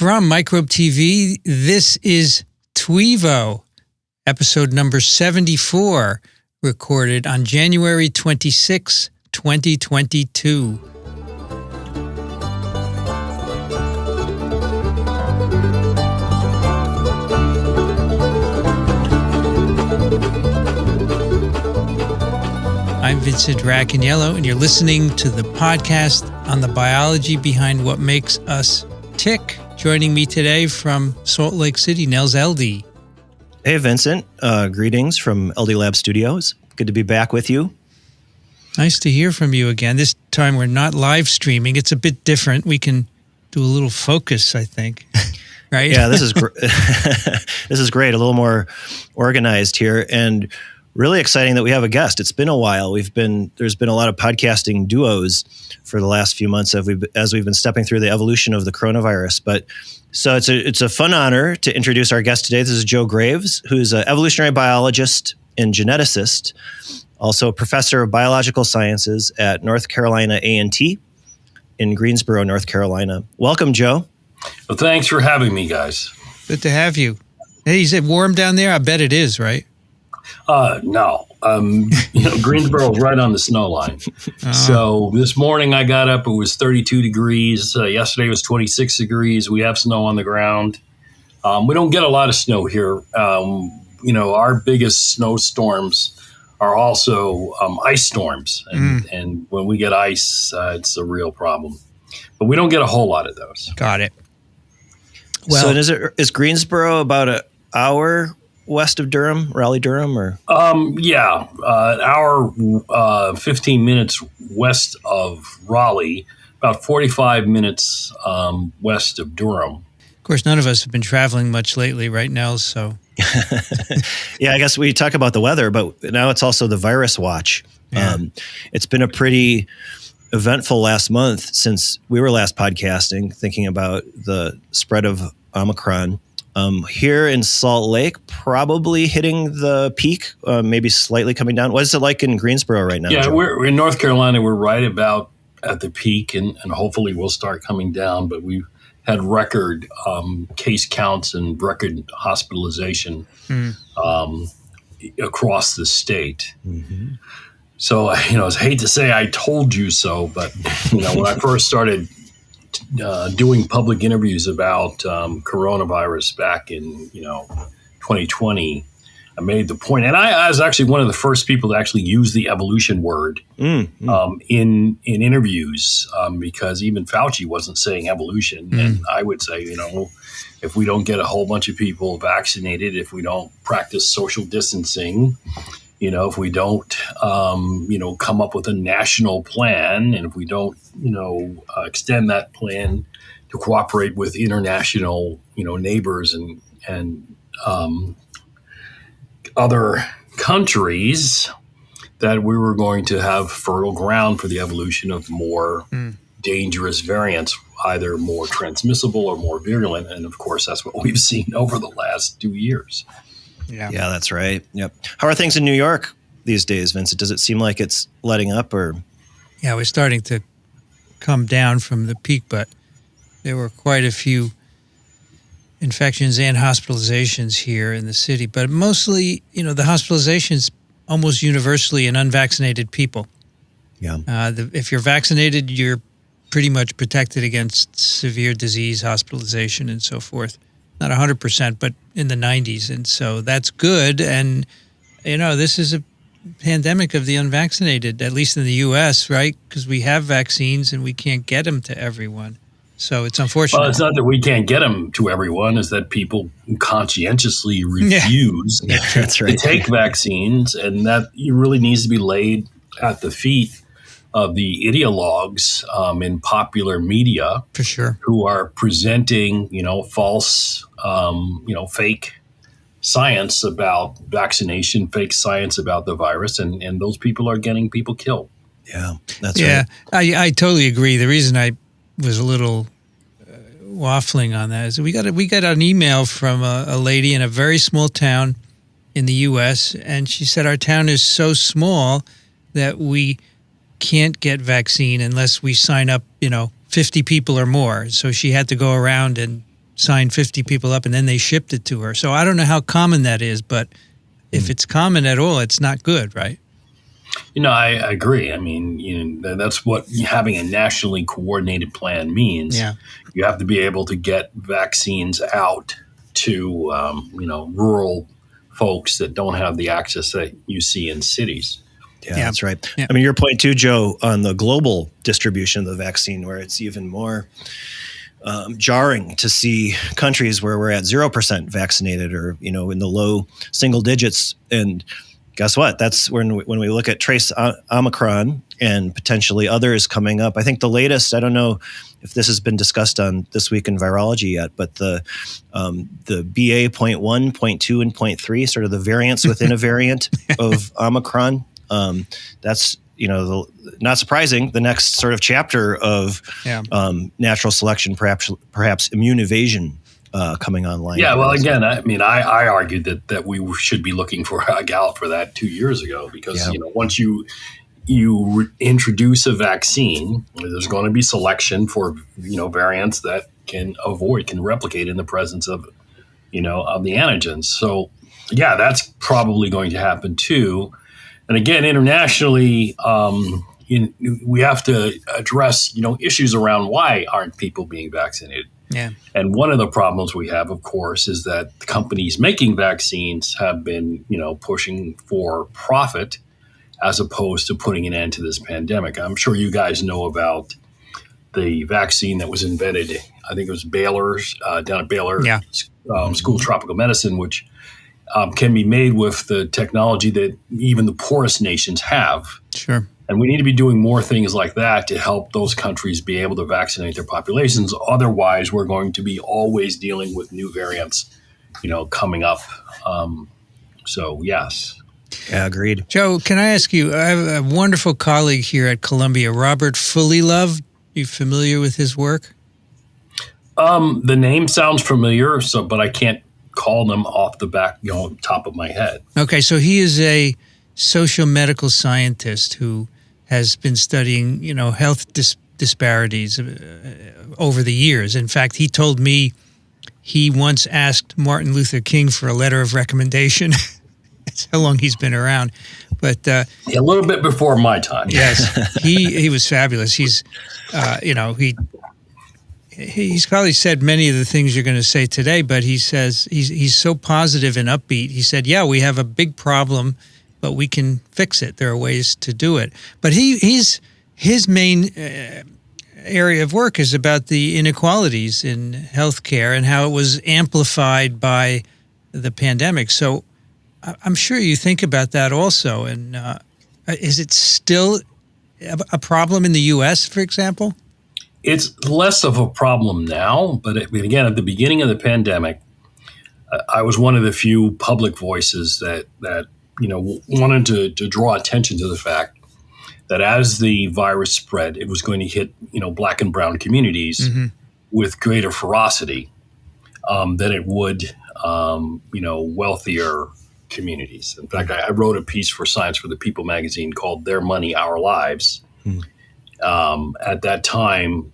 From Microbe TV, this is TWiEVO, episode number 74, recorded on January 26, 2022. I'm Vincent Racaniello, and you're listening to the podcast on the biology behind what makes us tick. Joining me today from Salt Lake City, Nels LD. Hey, Vincent. Greetings from LD Lab Studios. Good to be back with you. Nice to hear from you again. This time we're not live streaming. It's a bit different. We can do a little focus, I think. Right? Yeah, this is this is great. A little more organized here, and really exciting that we have a guest. It's been a while. There's been a lot of podcasting duos for the last few months as we've been stepping through the evolution of the coronavirus. But so it's a fun honor to introduce our guest today. This is Joe Graves, who's an evolutionary biologist and geneticist, also a professor of biological sciences at North Carolina A&T in Greensboro, North Carolina. Welcome, Joe. Well, thanks for having me, guys. Good to have you. Hey, is it warm down there? I bet it is, right? No. Greensboro is right on the snow line. So this morning I got up, it was 32 degrees. Yesterday was 26 degrees. We have snow on the ground. We don't get a lot of snow here. Our biggest snowstorms are also ice storms. And when we get ice, it's a real problem. But we don't get a whole lot of those. Got it. Well, so is Greensboro about an hour west of Durham, Raleigh-Durham, or? An hour, 15 minutes west of Raleigh, about 45 minutes west of Durham. Of course, none of us have been traveling much lately, right, Nels? So, yeah, I guess we talk about the weather, but now it's also the virus watch. Yeah. It's been a pretty eventful last month since we were last podcasting, thinking about the spread of Omicron. Here in Salt Lake, probably hitting the peak, maybe slightly coming down. What is it like in Greensboro right now? Yeah, Joe? we're in North Carolina. We're right about at the peak, and hopefully we'll start coming down. But we've had record case counts and record hospitalization across the state. Mm-hmm. So, I hate to say I told you so, but when I first started doing public interviews about coronavirus back in 2020, I made the point, and I was actually one of the first people to actually use the evolution word in interviews, because even Fauci wasn't saying evolution, and I would say, if we don't get a whole bunch of people vaccinated, if we don't practice social distancing, if we don't, come up with a national plan, and if we don't, extend that plan to cooperate with international, neighbors and other countries, that we were going to have fertile ground for the evolution of more dangerous variants, either more transmissible or more virulent. And of course, that's what we've seen over the last 2 years. Yeah, that's right. Yep. How are things in New York these days, Vincent? Does it seem like it's letting up, or? Yeah, we're starting to come down from the peak, but there were quite a few infections and hospitalizations here in the city. But mostly, the hospitalizations almost universally in unvaccinated people. Yeah. If you're vaccinated, you're pretty much protected against severe disease, hospitalization, and so forth. Not 100%, but in the 90s. And so that's good. And, this is a pandemic of the unvaccinated, at least in the U.S., right? Because we have vaccines and we can't get them to everyone. So it's unfortunate. Well, it's not that we can't get them to everyone. It's that people conscientiously refuse to take vaccines. And that really needs to be laid at the feet of the ideologues in popular media, for sure, who are presenting, false, fake science about vaccination, fake science about the virus, and those people are getting people killed. Yeah, that's right. I totally agree. The reason I was a little waffling on that is we got an email from a lady in a very small town in the U.S., and she said our town is so small that we can't get vaccine unless we sign up, 50 people or more. So she had to go around and signed 50 people up and then they shipped it to her. So I don't know how common that is, but if it's common at all, it's not good, right? I agree. I mean, that's what having a nationally coordinated plan means. Yeah. You have to be able to get vaccines out to, rural folks that don't have the access that you see in cities. Yeah, that's right. Yeah. I mean, your point too, Joe, on the global distribution of the vaccine, where it's even more jarring to see countries where we're at 0% vaccinated or, in the low single digits. And guess what? That's when we look at trace Omicron and potentially others coming up. I think the latest, I don't know if this has been discussed on This Week in Virology yet, but the BA.1, .2, and .3, sort of the variants within a variant of Omicron. That's, not surprising, the next sort of chapter of natural selection, perhaps immune evasion coming online. Yeah, well, again, I mean, I argued that we should be looking for out for that 2 years ago because, once you introduce a vaccine, there's going to be selection for, variants that can replicate in the presence of, of the antigens. So, yeah, that's probably going to happen too. And again, internationally, we have to address, issues around why aren't people being vaccinated. Yeah. And one of the problems we have, of course, is that the companies making vaccines have been, pushing for profit as opposed to putting an end to this pandemic. I'm sure you guys know about the vaccine that was invented. I think it was Baylor's down at Baylor School of Tropical Medicine, which can be made with the technology that even the poorest nations have. Sure. And we need to be doing more things like that to help those countries be able to vaccinate their populations. Otherwise, we're going to be always dealing with new variants, coming up. So, yes. Yeah, agreed. Joe, can I ask you, I have a wonderful colleague here at Columbia, Robert Fullilove. You familiar with his work? The name sounds familiar, but I can't call them off the top of my head. Okay, so he is a social medical scientist who has been studying, health disparities over the years. In fact, he told me he once asked Martin Luther King for a letter of recommendation. That's how long he's been around. But a little bit before my time. Yes, he was fabulous. He's, he's probably said many of the things you're going to say today, but he says he's so positive and upbeat. He said, yeah, we have a big problem, but we can fix it. There are ways to do it. But his main area of work is about the inequalities in healthcare and how it was amplified by the pandemic. So I'm sure you think about that also. And is it still a problem in the U.S., for example? It's less of a problem now, but again, at the beginning of the pandemic, I was one of the few public voices that wanted to draw attention to the fact that as the virus spread, it was going to hit Black and brown communities with greater ferocity than it would wealthier communities. In fact, I wrote a piece for Science for the People magazine called "Their Money, Our Lives." At that time,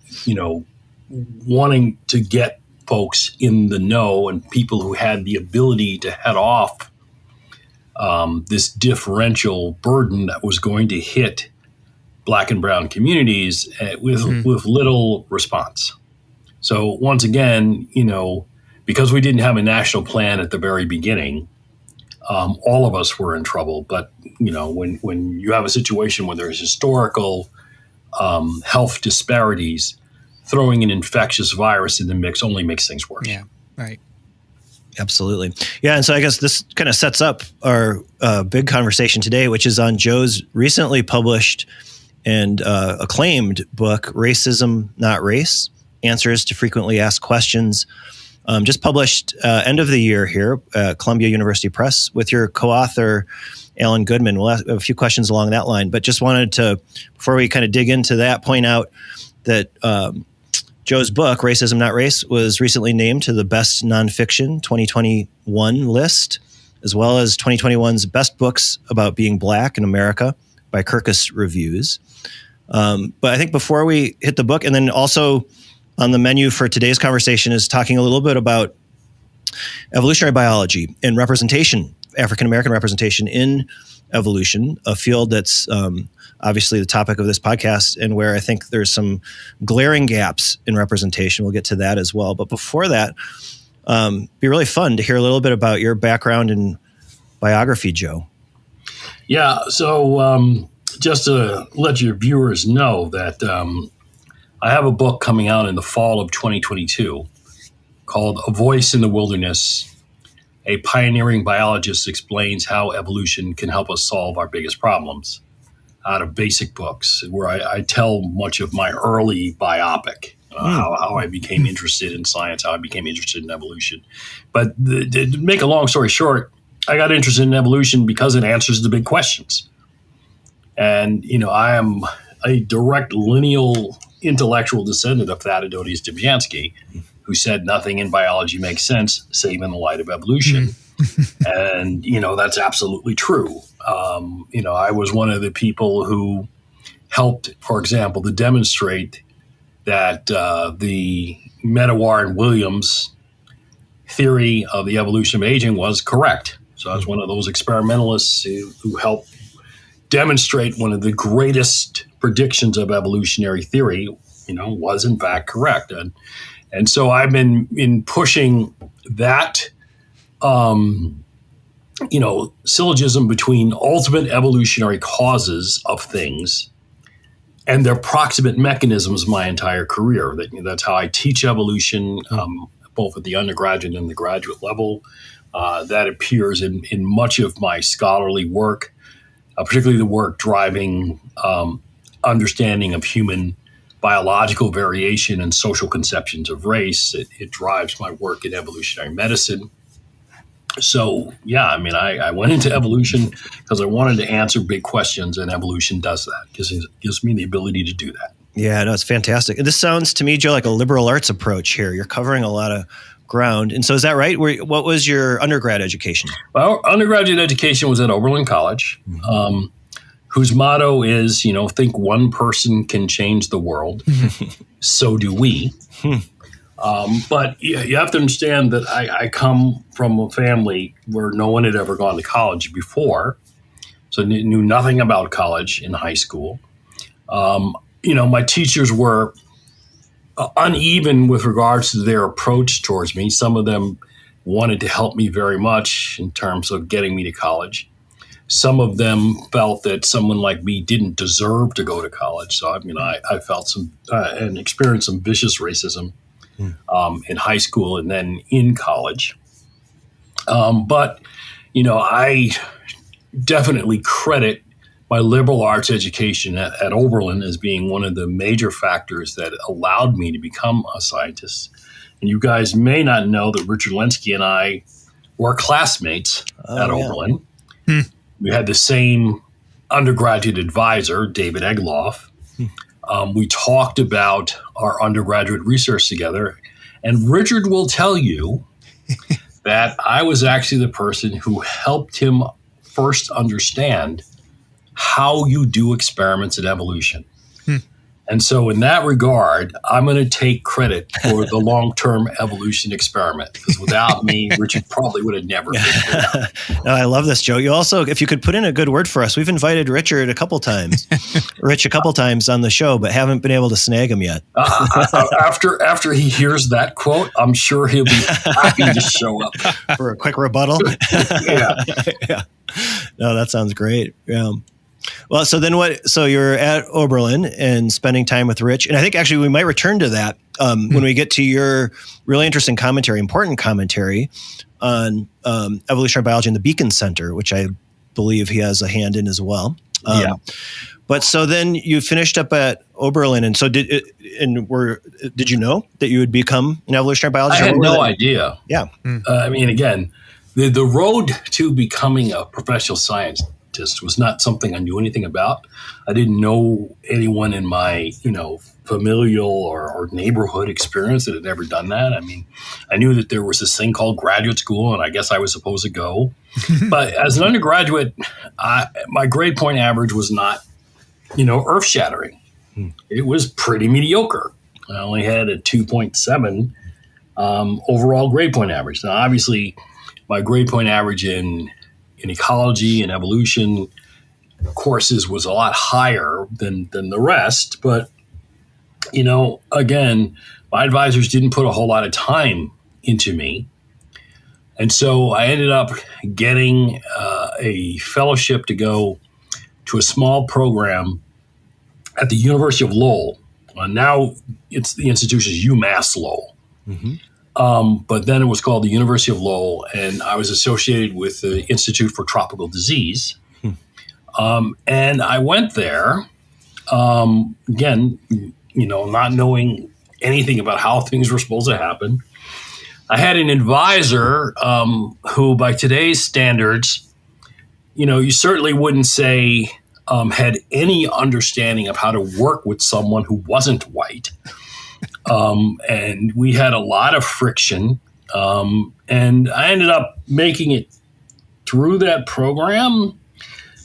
wanting to get folks in the know and people who had the ability to head off this differential burden that was going to hit Black and brown communities with little response. So once again, because we didn't have a national plan at the very beginning, all of us were in trouble. But, when you have a situation where there's historical health disparities, throwing an infectious virus in the mix only makes things worse. Yeah, right. Absolutely. Yeah, and so I guess this kind of sets up our big conversation today, which is on Joe's recently published and acclaimed book, Racism, Not Race, Answers to Frequently Asked Questions, just published end of the year here at Columbia University Press with your co-author, Alan Goodman. We'll ask a few questions along that line, but just wanted to, before we kind of dig into that, point out that Joe's book, Racism, Not Race, was recently named to the Best Nonfiction 2021 list, as well as 2021's Best Books About Being Black in America by Kirkus Reviews. But I think before we hit the book, and then also on the menu for today's conversation is talking a little bit about evolutionary biology and representation, African-American representation in evolution, a field that's obviously the topic of this podcast and where I think there's some glaring gaps in representation. We'll get to that as well. But before that, it'd be really fun to hear a little bit about your background and biography, Joe. Yeah, so just to let your viewers know that I have a book coming out in the fall of 2022 called A Voice in the Wilderness. A pioneering biologist explains how evolution can help us solve our biggest problems, out of Basic Books, where I tell much of my early biopic, how I became interested in science, how I became interested in evolution. But to make a long story short, I got interested in evolution because it answers the big questions. And, I am a direct lineal intellectual descendant of Thaddeus Dobzhansky, who said nothing in biology makes sense save in the light of evolution. And, that's absolutely true. I was one of the people who helped, for example, to demonstrate that the Medawar and Williams theory of the evolution of aging was correct. So I was one of those experimentalists who helped demonstrate one of the greatest predictions of evolutionary theory, was in fact correct. And so I've been pushing that, syllogism between ultimate evolutionary causes of things and their proximate mechanisms my entire career. That's how I teach evolution, both at the undergraduate and the graduate level. That appears in much of my scholarly work, particularly the work driving understanding of human biological variation and social conceptions of race. It drives my work in evolutionary medicine. So, I went into evolution because I wanted to answer big questions, and evolution does that, because it gives me the ability to do that. Yeah, no, it's fantastic. And this sounds to me, Joe, like a liberal arts approach here. You're covering a lot of ground. And so is that right? What was your undergrad education? Well, undergraduate education was at Oberlin College, whose motto is, think one person can change the world. So do we. But you have to understand that I come from a family where no one had ever gone to college before, so knew nothing about college in high school. My teachers were uneven with regards to their approach towards me. Some of them wanted to help me very much in terms of getting me to college. Some of them felt that someone like me didn't deserve to go to college. So, I felt some and experienced some vicious racism in high school and then in college. But I definitely credit my liberal arts education at Oberlin as being one of the major factors that allowed me to become a scientist. And you guys may not know that Richard Lenski and I were classmates at Oberlin. We had the same undergraduate advisor, David Egloff. We talked about our undergraduate research together. And Richard will tell you that I was actually the person who helped him first understand how you do experiments in evolution. And so in that regard, I'm going to take credit for the long-term evolution experiment, because without me, Richard probably would have never figured it out. No, I love this, Joe. You also, if you could put in a good word for us, we've invited Richard a couple times on the show, but haven't been able to snag him yet. After he hears that quote, I'm sure he'll be happy to show up. For a quick rebuttal? Yeah. No, that sounds great. Yeah. Well, so then so you're at Oberlin and spending time with Rich. And I think actually we might return to that when we get to your really interesting commentary, important commentary on evolutionary biology in the Beacon Center, which I believe he has a hand in as well. But so then you finished up at Oberlin. And so did you know that you would become an evolutionary biologist? I had no idea. Yeah. Again, the road to becoming a professional scientist was not something I knew anything about. I didn't know anyone in my, familial or neighborhood experience that had ever done that. I knew that there was this thing called graduate school, and I guess I was supposed to go. But as an undergraduate, my grade point average was not, earth-shattering. It was pretty mediocre. I only had a 2.7 overall grade point average. Now, obviously, my grade point average in ecology and evolution courses was a lot higher than the rest. But, again, my advisors didn't put a whole lot of time into me. And so I ended up getting a fellowship to go to a small program at the University of Lowell. Now it's the institution is UMass Lowell. But then it was called the University of Lowell, and I was associated with the Institute for Tropical Disease. And I went there, again, not knowing anything about how things were supposed to happen. I had an advisor who, by today's standards, you certainly wouldn't say had any understanding of how to work with someone who wasn't white. And we had a lot of friction. And I ended up making it through that program,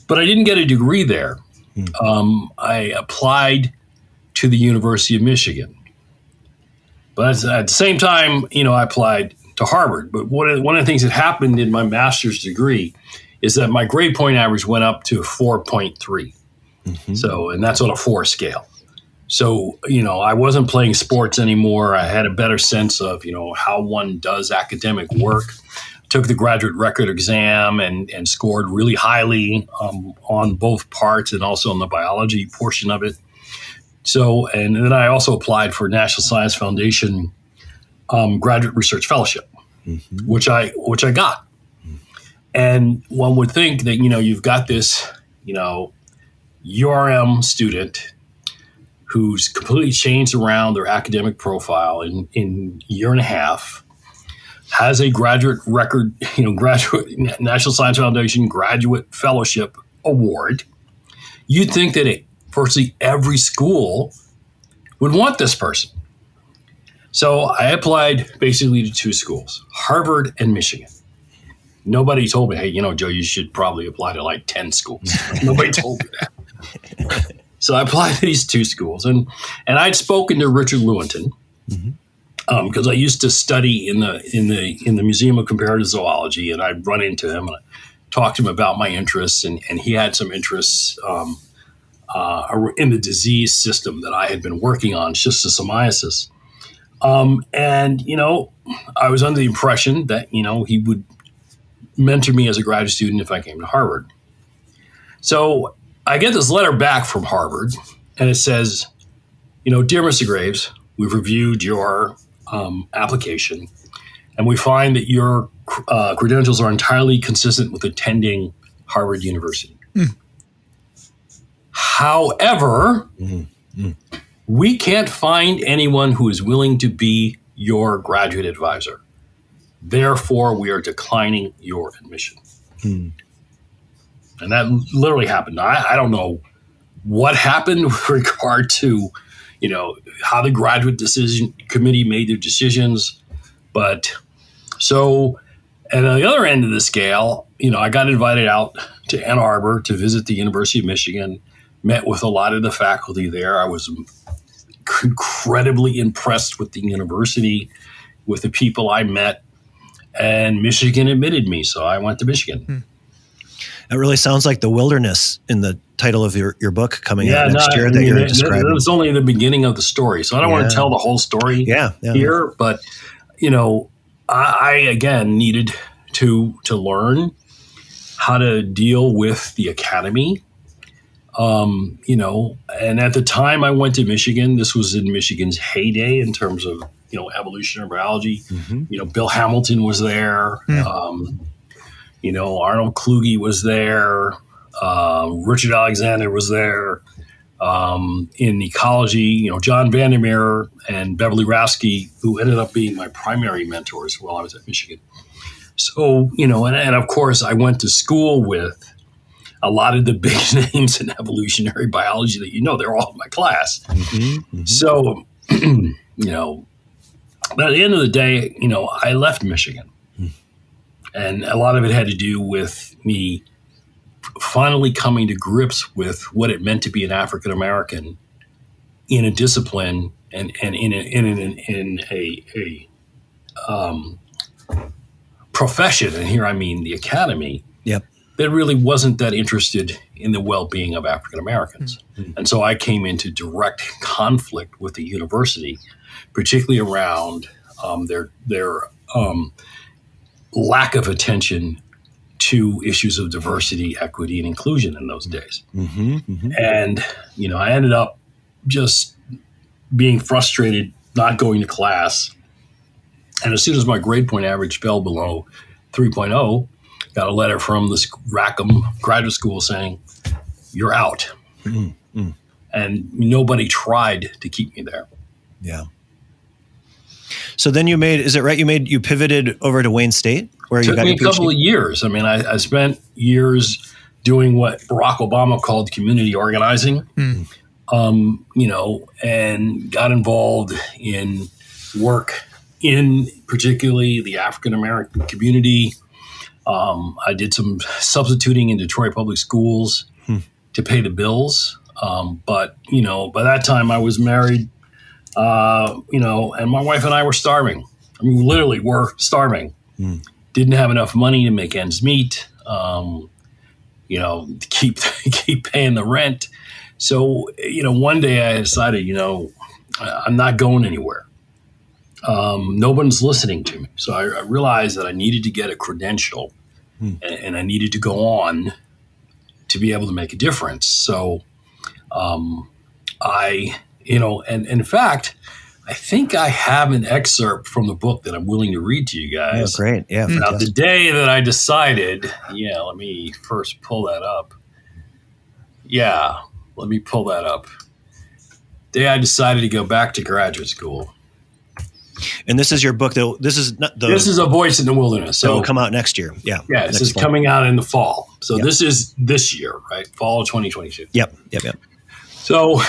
but I didn't get a degree there. I applied to the University of Michigan. But at the same time, I applied to Harvard. But one of the things that happened in my master's degree is that my grade point average went up to 4.3. So, and that's on a 4 scale. So, I wasn't playing sports anymore. I had a better sense of, how one does academic work. Took the graduate record exam and scored really highly on both parts and also on the biology portion of it. So, and then I also applied for National Science Foundation Graduate Research Fellowship, which I got. And one would think that, you've got this, URM student who's completely changed around their academic profile in a year and a half, has a graduate record, graduate National Science Foundation Graduate Fellowship Award. You'd think that virtually every school would want this person. So I applied basically to 2 schools, Harvard and Michigan. Nobody told me, hey, Joe, you should probably apply to like 10 schools. Nobody told me that. So I applied to these 2 schools, and I'd spoken to Richard Lewontin because I used to study in the Museum of Comparative Zoology, and I'd run into him and I talked to him about my interests, and he had some interests in the disease system that I had been working on, schistosomiasis. And I was under the impression that he would mentor me as a graduate student if I came to Harvard. So I get this letter back from Harvard, and it says, Dear Mr. Graves, we've reviewed your application, and we find that your credentials are entirely consistent with attending Harvard University. However, we can't find anyone who is willing to be your graduate advisor. Therefore, we are declining your admission. And that literally happened. I don't know what happened with regard to, how the graduate decision committee made their decisions. But so, and on the other end of the scale, I got invited out to Ann Arbor to visit the University of Michigan, met with a lot of the faculty there. I was incredibly impressed with the university, with the people I met, and Michigan admitted me. So I went to Michigan. That really sounds like the wilderness in the title of your book coming out next year that you're describing. It was only the beginning of the story. So I don't want to tell the whole story here, but, I again needed to learn how to deal with the academy. And at the time I went to Michigan, this was in Michigan's heyday in terms of, evolutionary biology. Bill Hamilton was there. Arnold Kluge was there. Richard Alexander was there. In ecology, John Vandermeer and Beverly Rasky, who ended up being my primary mentors while I was at Michigan. So, and of course I went to school with a lot of the big names in evolutionary biology that, they're all in my class. So, but at the end of the day, I left Michigan. And a lot of it had to do with me finally coming to grips with what it meant to be an African American in a discipline and in a profession, and here I mean the academy, Yep. that really wasn't that interested in the well-being of African Americans. Mm-hmm. And so I came into direct conflict with the university, particularly around their lack of attention to issues of diversity, equity, and inclusion in those days. Mm-hmm. Mm-hmm. And, I ended up just being frustrated, not going to class. And as soon as my grade point average fell below 3.0, got a letter from the Rackham graduate school saying, "You're out." Mm-hmm. And nobody tried to keep me there. Yeah. So then you pivoted over to Wayne State, where you Took got me your a couple PhD? of years. I mean, I spent years doing what Barack Obama called community organizing, and got involved in work in particularly the African American community. I did some substituting in Detroit public schools to pay the bills. But by that time I was married, and my wife and I were starving. I mean, we literally were starving. Didn't have enough money to make ends meet, to keep paying the rent. So, one day I decided, I'm not going anywhere. No one's listening to me. So I realized that I needed to get a credential and I needed to go on to be able to make a difference. So and in fact, I think I have an excerpt from the book that I'm willing to read to you guys. Oh, great. Yeah. Now, Fantastic. the day that I decided, let me first pull that up. Yeah, let me pull that up. The day I decided to go back to graduate school. And this is your book, though. This is A Voice in the Wilderness. So So will come out next year. Yeah. yeah, this Next is fall. coming out in the fall. So Yep. this is this year, right? Fall of 2022. Yep. So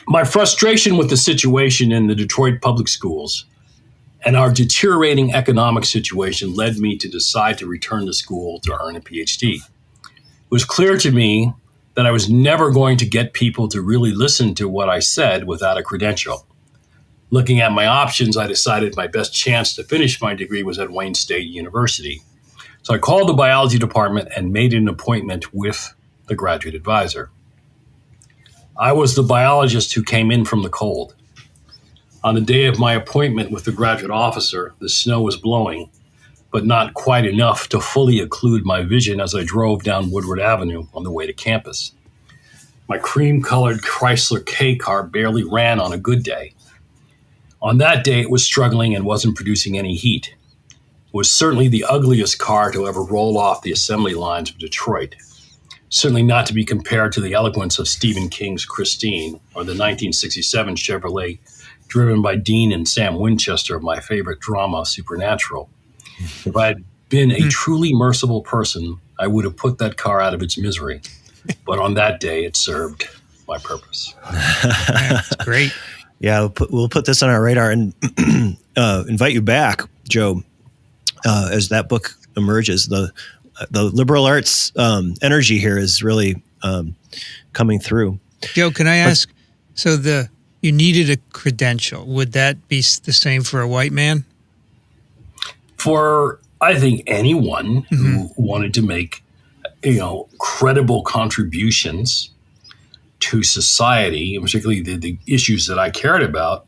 my frustration with the situation in the Detroit public schools and our deteriorating economic situation led me to decide to return to school to earn a PhD. It was clear to me that I was never going to get people to really listen to what I said without a credential. Looking at my options, I decided my best chance to finish my degree was at Wayne State University. So I called the biology department and made an appointment with the graduate advisor. I was the biologist who came in from the cold. On the day of my appointment with the graduate officer, the snow was blowing, but not quite enough to fully occlude my vision as I drove down Woodward Avenue on the way to campus. My cream-colored Chrysler K car barely ran on a good day. On that day, it was struggling and wasn't producing any heat. It was certainly the ugliest car to ever roll off the assembly lines of Detroit. Certainly not to be compared to the eloquence of Stephen King's Christine or the 1967 Chevrolet driven by Dean and Sam Winchester of my favorite drama, Supernatural. If I had been a truly merciful person, I would have put that car out of its misery. But on that day, it served my purpose. That's great. Yeah. We'll put this on our radar and invite you back, Joe, as that book emerges. The liberal arts energy here is really coming through. Joe, can I ask, so you needed a credential. Would that be the same for a white man? For, I think, anyone who wanted to make, credible contributions to society, and particularly the issues that I cared about,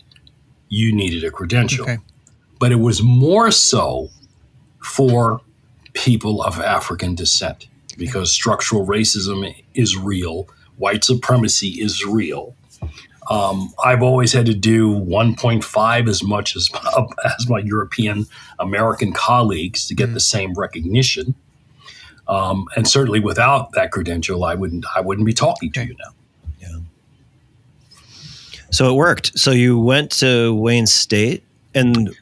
you needed a credential. Okay. But it was more so for people of African descent because structural racism is real. White supremacy is real. I've always had to do 1.5 as much as my European American colleagues to get the same recognition. And certainly without that credential, I wouldn't be talking to you now. Yeah. So it worked. So you went to Wayne State and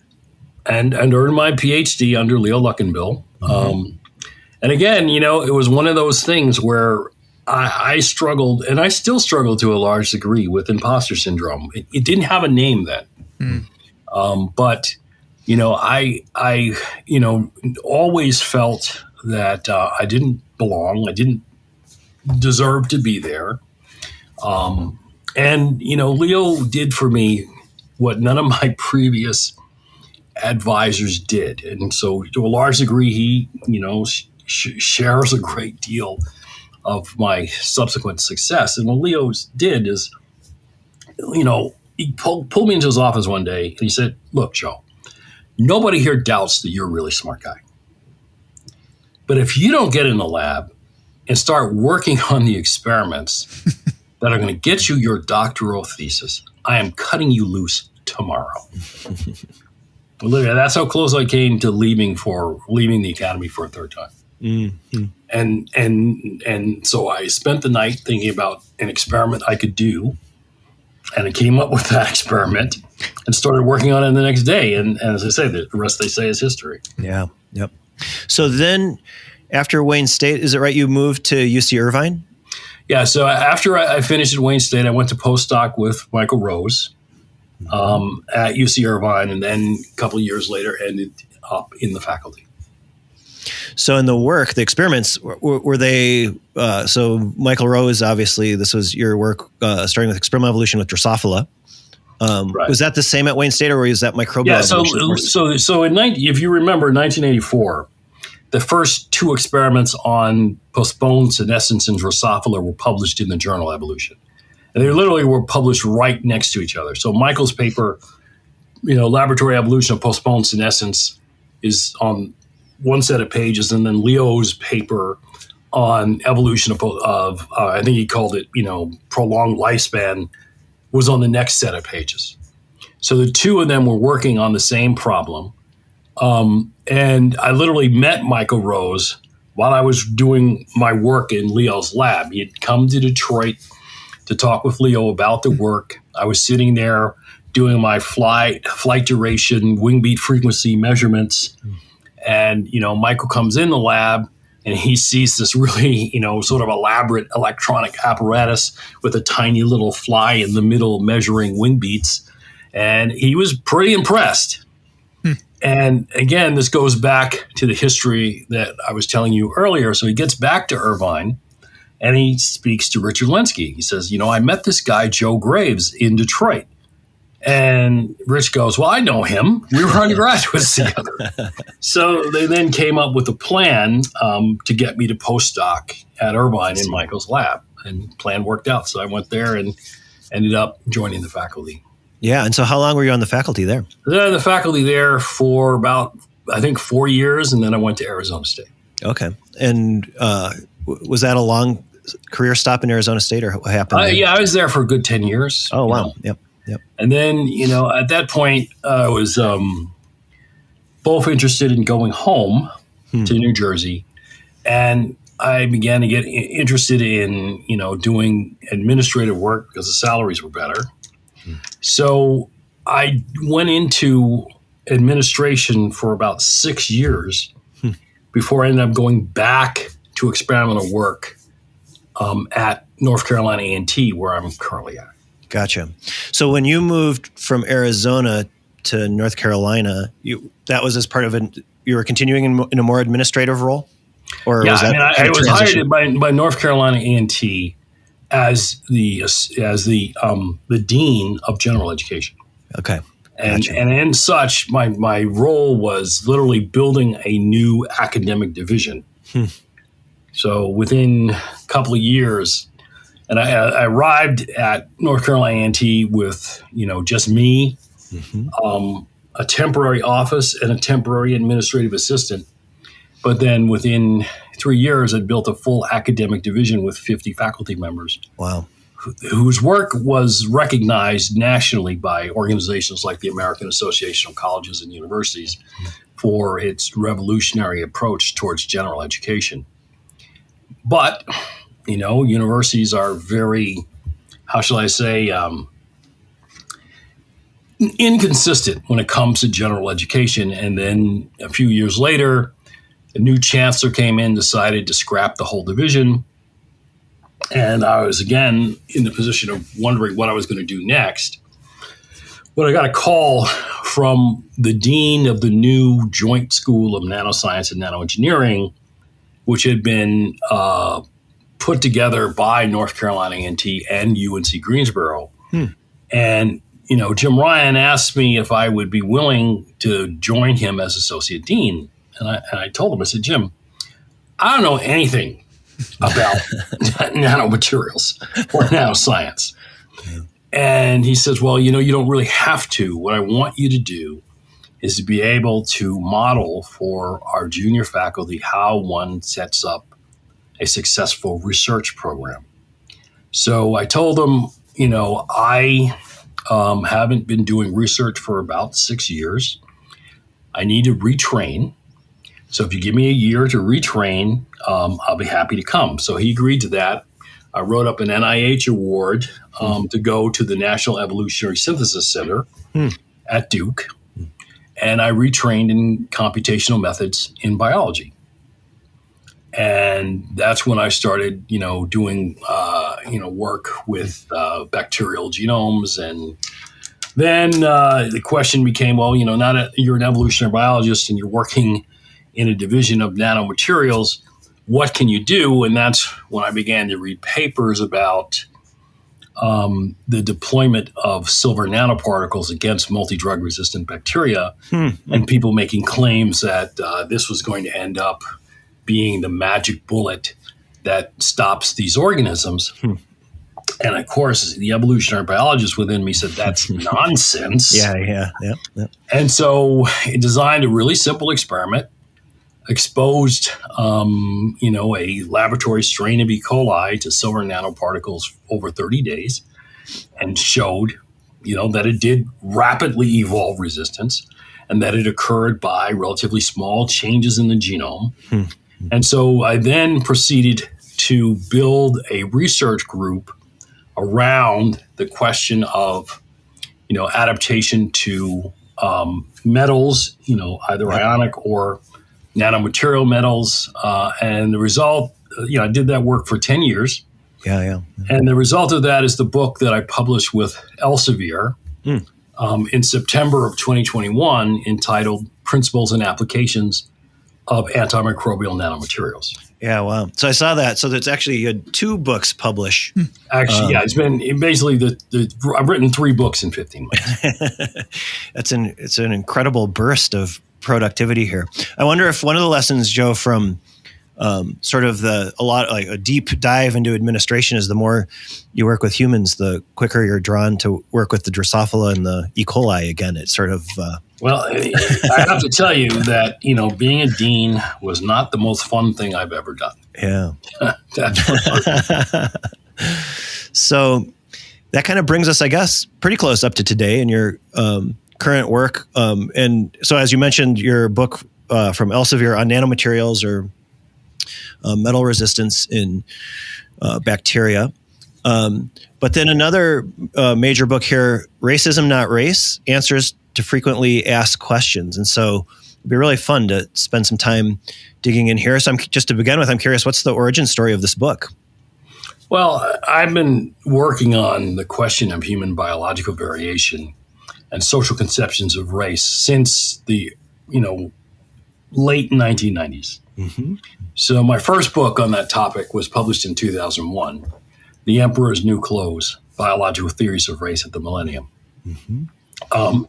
earned my PhD under Leo Luckenbill. And again, it was one of those things where I struggled, and I still struggle to a large degree with imposter syndrome. It didn't have a name then, but I always felt that I didn't belong. I didn't deserve to be there. And, Leo did for me what none of my previous advisors did. And so to a large degree, he, shares a great deal of my subsequent success. And what Leo did is, he pulled me into his office one day and he said, "Look, Joe, nobody here doubts that you're a really smart guy. But if you don't get in the lab and start working on the experiments that are going to get you your doctoral thesis, I am cutting you loose tomorrow." Literally, that's how close I came to leaving the academy for a third time. Mm-hmm. And so I spent the night thinking about an experiment I could do, and I came up with that experiment and started working on it the next day. And as I say, the rest they say is history. Yeah. Yep. So then, after Wayne State, is it right you moved to UC Irvine? Yeah. So after I finished at Wayne State, I went to postdoc with Michael Rose at UC Irvine, and then a couple of years later ended up in the faculty. So in the work, the experiments, were they, so Michael Rose, obviously, this was your work starting with experimental evolution with Drosophila. Right. Was that the same at Wayne State, or was that microbial evolution? So if you remember, 1984, the first two experiments on postponed senescence in Drosophila were published in the journal Evolution. And they literally were published right next to each other. So Michael's paper, laboratory evolution of postponed senescence, is on one set of pages, and then Leo's paper on evolution of I think he called it, prolonged lifespan, was on the next set of pages. So the two of them were working on the same problem. And I literally met Michael Rose while I was doing my work in Leo's lab. He had come to Detroit to talk with Leo about the work. I was sitting there doing my flight duration, wing beat frequency measurements. And, Michael comes in the lab and he sees this really, sort of elaborate electronic apparatus with a tiny little fly in the middle measuring wing beats. And he was pretty impressed. And again, this goes back to the history that I was telling you earlier. So he gets back to Irvine and he speaks to Richard Lenski. He says, I met this guy, Joe Graves, in Detroit. And Rich goes, "Well, I know him. We were undergraduates together." So they then came up with a plan to get me to postdoc at Irvine in Michael's lab. And plan worked out. So I went there and ended up joining the faculty. Yeah. And so how long were you on the faculty there? I was on the faculty there for about, I think, 4 years. And then I went to Arizona State. Okay. And was that a long career stop in Arizona State, or what happened? Yeah, I was there for a good 10 years. Oh, wow. Yep. And then, at that point, I was both interested in going home to New Jersey. And I began to get interested in, doing administrative work because the salaries were better. So I went into administration for about 6 years before I ended up going back to experimental work at North Carolina A&T, where I'm currently at. Gotcha. So when you moved from Arizona to North Carolina, that was as part of you were continuing in a more administrative role? Or was that I was hired by North Carolina A&T as the dean of general education. Okay. Gotcha. And in such, my role was literally building a new academic division. So within a couple of years, and I arrived at North Carolina A&T with, just me, a temporary office, and a temporary administrative assistant. But then within 3 years, I'd built a full academic division with 50 faculty members. Wow. Whose work was recognized nationally by organizations like the American Association of Colleges and Universities for its revolutionary approach towards general education. But universities are very, how shall I say, inconsistent when it comes to general education. And then a few years later, a new chancellor came in, decided to scrap the whole division. And I was again in the position of wondering what I was going to do next. But I got a call from the dean of the new Joint School of Nanoscience and Nanoengineering, which had been put together by North Carolina A&T and UNC Greensboro. And, Jim Ryan asked me if I would be willing to join him as associate dean. And I told him, I said, Jim, I don't know anything about nanomaterials or nanoscience. And he says, well, you don't really have to. What I want you to do is to be able to model for our junior faculty how one sets up a successful research program. So I told him, I haven't been doing research for about 6 years. I need to retrain. So if you give me a year to retrain, I'll be happy to come. So he agreed to that. I wrote up an NIH award to go to the National Evolutionary Synthesis Center at Duke. And I retrained in computational methods in biology. And that's when I started, doing, work with bacterial genomes. And then the question became, well, you're an evolutionary biologist and you're working in a division of nanomaterials. What can you do? And that's when I began to read papers about the deployment of silver nanoparticles against multi-drug resistant bacteria and people making claims that this was going to end up being the magic bullet that stops these organisms. And of course, the evolutionary biologist within me said, that's nonsense. Yeah. And so I designed a really simple experiment, exposed, a laboratory strain of E. coli to silver nanoparticles over 30 days and showed, that it did rapidly evolve resistance and that it occurred by relatively small changes in the genome. And so I then proceeded to build a research group around the question of, adaptation to metals, either ionic or nanomaterial metals. And the result, I did that work for 10 years. Yeah. And the result of that is the book that I published with Elsevier in September of 2021 entitled Principles and Applications of Antimicrobial Nanomaterials. Yeah, wow. So I saw that. So there's actually you had 2 books published. Actually, it's been basically I've written 3 books in 15 months. It's an incredible burst of productivity here. I wonder if one of the lessons, Joe, from sort of a deep dive into administration is the more you work with humans, the quicker you're drawn to work with the Drosophila and the E. coli again. It's sort of well, I have to tell you that being a dean was not the most fun thing I've ever done. Yeah. That's for sure. So that kind of brings us, I guess, pretty close up to today in your current work. And so, as you mentioned, your book from Elsevier on nanomaterials or metal resistance in bacteria. But then another major book here, Racism Not Race, Answers to Frequently Asked Questions. And so it'd be really fun to spend some time digging in here. So just to begin with, I'm curious, what's the origin story of this book? Well, I've been working on the question of human biological variation and social conceptions of race since the, late 1990s. So my first book on that topic was published in 2001, The Emperor's New Clothes, Biological Theories of Race at the Millennium.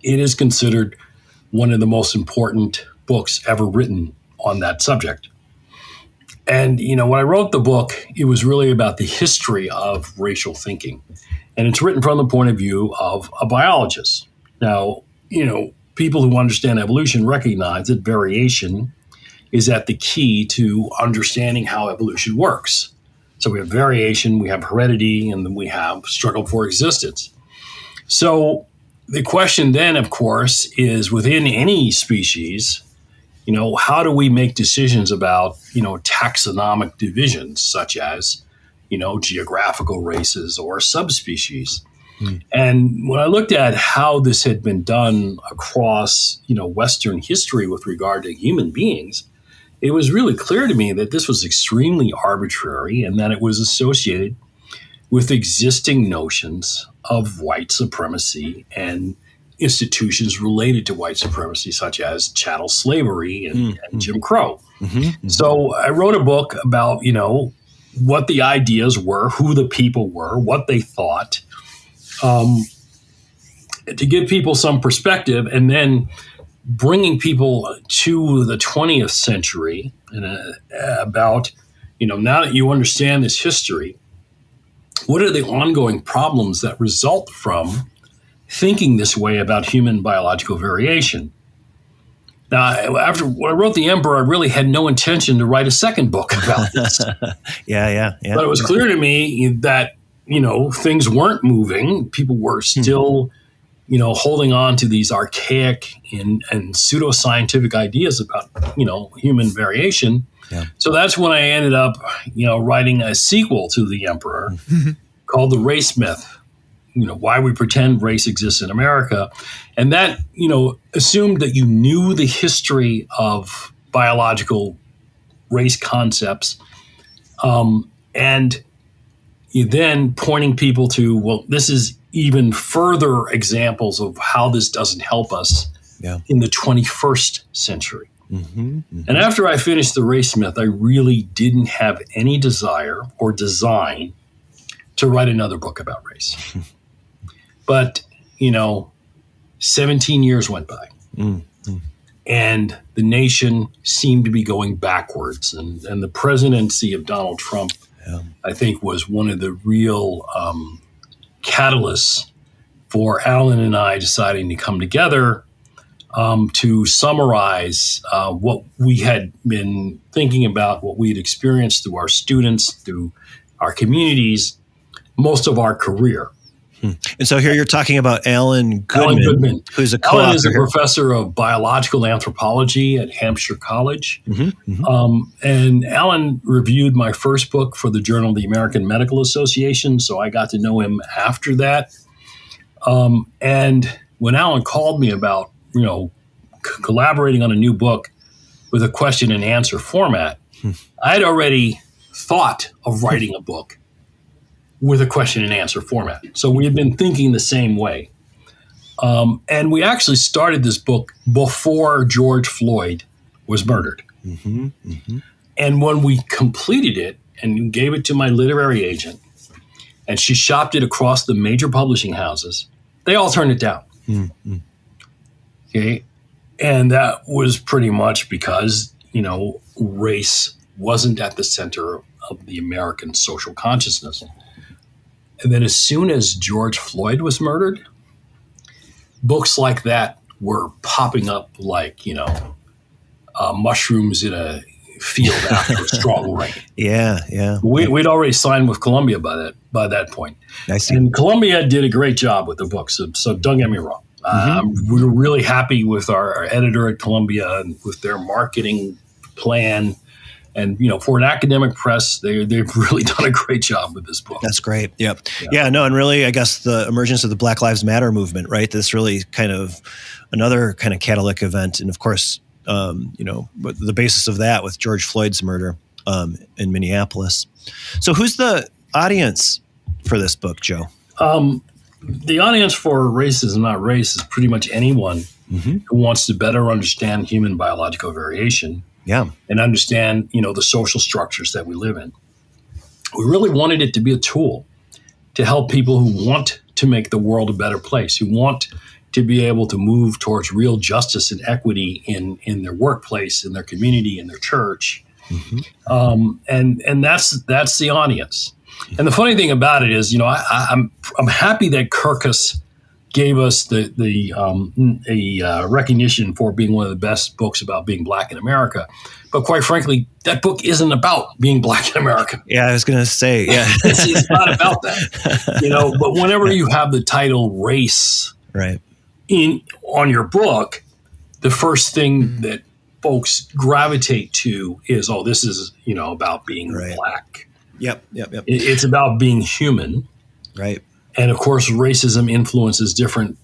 It is considered one of the most important books ever written on that subject. And, when I wrote the book, it was really about the history of racial thinking. And it's written from the point of view of a biologist. Now, people who understand evolution recognize that variation is at the key to understanding how evolution works. So we have variation, we have heredity, and then we have struggle for existence. So the question then, of course, is within any species, how do we make decisions about, taxonomic divisions such as, geographical races or subspecies? And when I looked at how this had been done across, Western history with regard to human beings, it was really clear to me that this was extremely arbitrary and that it was associated with existing notions of white supremacy and institutions related to white supremacy, such as chattel slavery and Jim Crow. So I wrote a book about, what the ideas were, who the people were, what they thought, to give people some perspective, and then bringing people to the 20th century and about, now that you understand this history, what are the ongoing problems that result from thinking this way about human biological variation? Now, after when I wrote The Emperor, I really had no intention to write a second book about this. Yeah. But it was clear to me that, things weren't moving. People were still, holding on to these archaic and pseudoscientific ideas about, human variation. Yeah. So that's when I ended up, writing a sequel to The Emperor called The Race Myth. Why we pretend race exists in America. And that, assumed that you knew the history of biological race concepts. And you then pointing people to, well, this is even further examples of how this doesn't help us in the 21st century. And after I finished The Race Myth, I really didn't have any desire or design to write another book about race. But, 17 years went by. And the nation seemed to be going backwards. And the presidency of Donald Trump, I think, was one of the real catalysts for Alan and I deciding to come together to summarize what we had been thinking about, what we had experienced through our students, through our communities, most of our career. And so here you're talking about Alan Goodman, who's a co-author. Alan is a professor of biological anthropology at Hampshire College. And Alan reviewed my first book for the Journal of the American Medical Association, so I got to know him after that. And when Alan called me about, collaborating on a new book with a question and answer format, I had already thought of writing a book with a question and answer format. So we had been thinking the same way. And we actually started this book before George Floyd was murdered. And when we completed it and gave it to my literary agent, and she shopped it across the major publishing houses, they all turned it down. Okay. And that was pretty much because, race wasn't at the center of the American social consciousness. And then as soon as George Floyd was murdered, books like that were popping up like, mushrooms in a field after a strong rain. Yeah. We'd already signed with Columbia by that point. I see. And Columbia did a great job with the book, so don't get me wrong. We were really happy with our editor at Columbia and with their marketing plan. And, for an academic press, they've really done a great job with this book. That's great. Yep. Yeah, no, and really, I guess the emergence of the Black Lives Matter movement, right? This really kind of another kind of catalytic event. And of course, the basis of that with George Floyd's murder in Minneapolis. So who's the audience for this book, Joe? The audience for Racism Not Race is pretty much anyone who wants to better understand human biological variation. Yeah. And understand, the social structures that we live in. We really wanted it to be a tool to help people who want to make the world a better place, who want to be able to move towards real justice and equity in their workplace, in their community, in their church. And that's the audience. And the funny thing about it is, I'm happy that Kirkus gave us the recognition for being one of the best books about being Black in America. But quite frankly, that book isn't about being Black in America. Yeah, I was going to say, yeah. It's not about that. But whenever you have the title race right on your book, the first thing that folks gravitate to is, this is, about being Black. Yep. It's about being human. Right. And of course, racism influences different,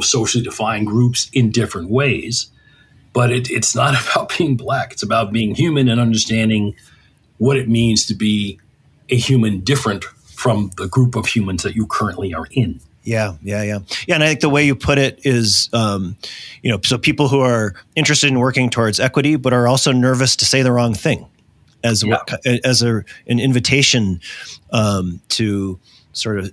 socially defined groups in different ways. But it's not about being Black. It's about being human and understanding what it means to be a human different from the group of humans that you currently are in. Yeah. And I think the way you put it is, so people who are interested in working towards equity, but are also nervous to say the wrong thing. as an invitation to sort of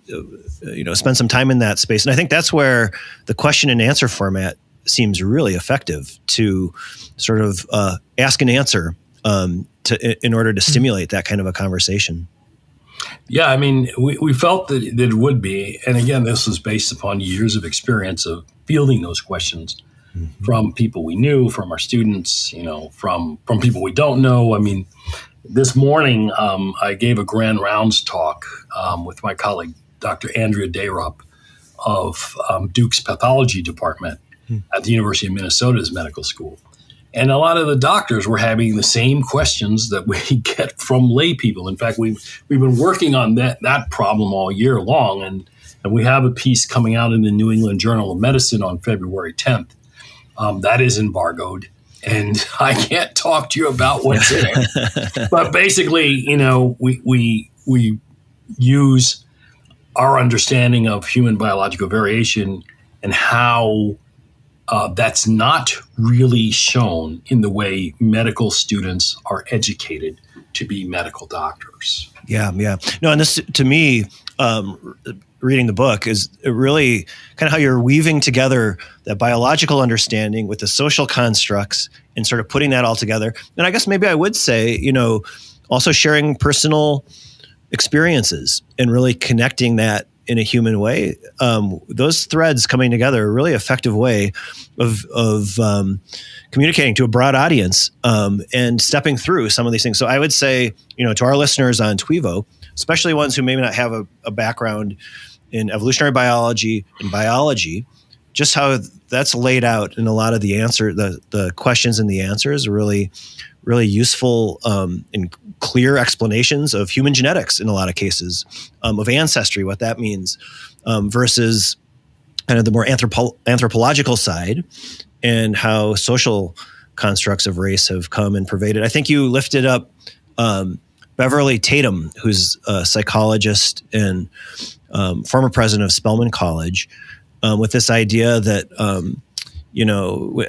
spend some time in that space. And I think that's where the question and answer format seems really effective to sort of ask and answer in order to stimulate that kind of a conversation. Yeah, I mean, we felt that it would be. And again, this was based upon years of experience of fielding those questions from people we knew, from our students, from people we don't know. I mean, this morning, I gave a grand rounds talk with my colleague, Dr. Andrea Dayrup of Duke's pathology department at the University of Minnesota's medical school. And a lot of the doctors were having the same questions that we get from lay people. In fact, we've been working on that problem all year long. And we have a piece coming out in the New England Journal of Medicine on February 10th. That is embargoed. And I can't talk to you about what's in it. But basically, we use our understanding of human biological variation and how that's not really shown in the way medical students are educated to be medical doctors. Yeah. No, and this, to me, reading the book is really kind of how you're weaving together that biological understanding with the social constructs and sort of putting that all together. And I guess maybe I would say, also sharing personal experiences and really connecting that in a human way. Those threads coming together are a really effective way of communicating to a broad audience and stepping through some of these things. So I would say, to our listeners on TWiEVO, especially ones who maybe not have a background in evolutionary biology and biology, just how that's laid out in a lot of the questions and the answers are really, really useful and clear explanations of human genetics in a lot of cases, of ancestry, what that means, versus kind of the more anthropological side and how social constructs of race have come and pervaded. I think you lifted up Beverly Tatum, who's a psychologist and former president of Spelman College, with this idea that,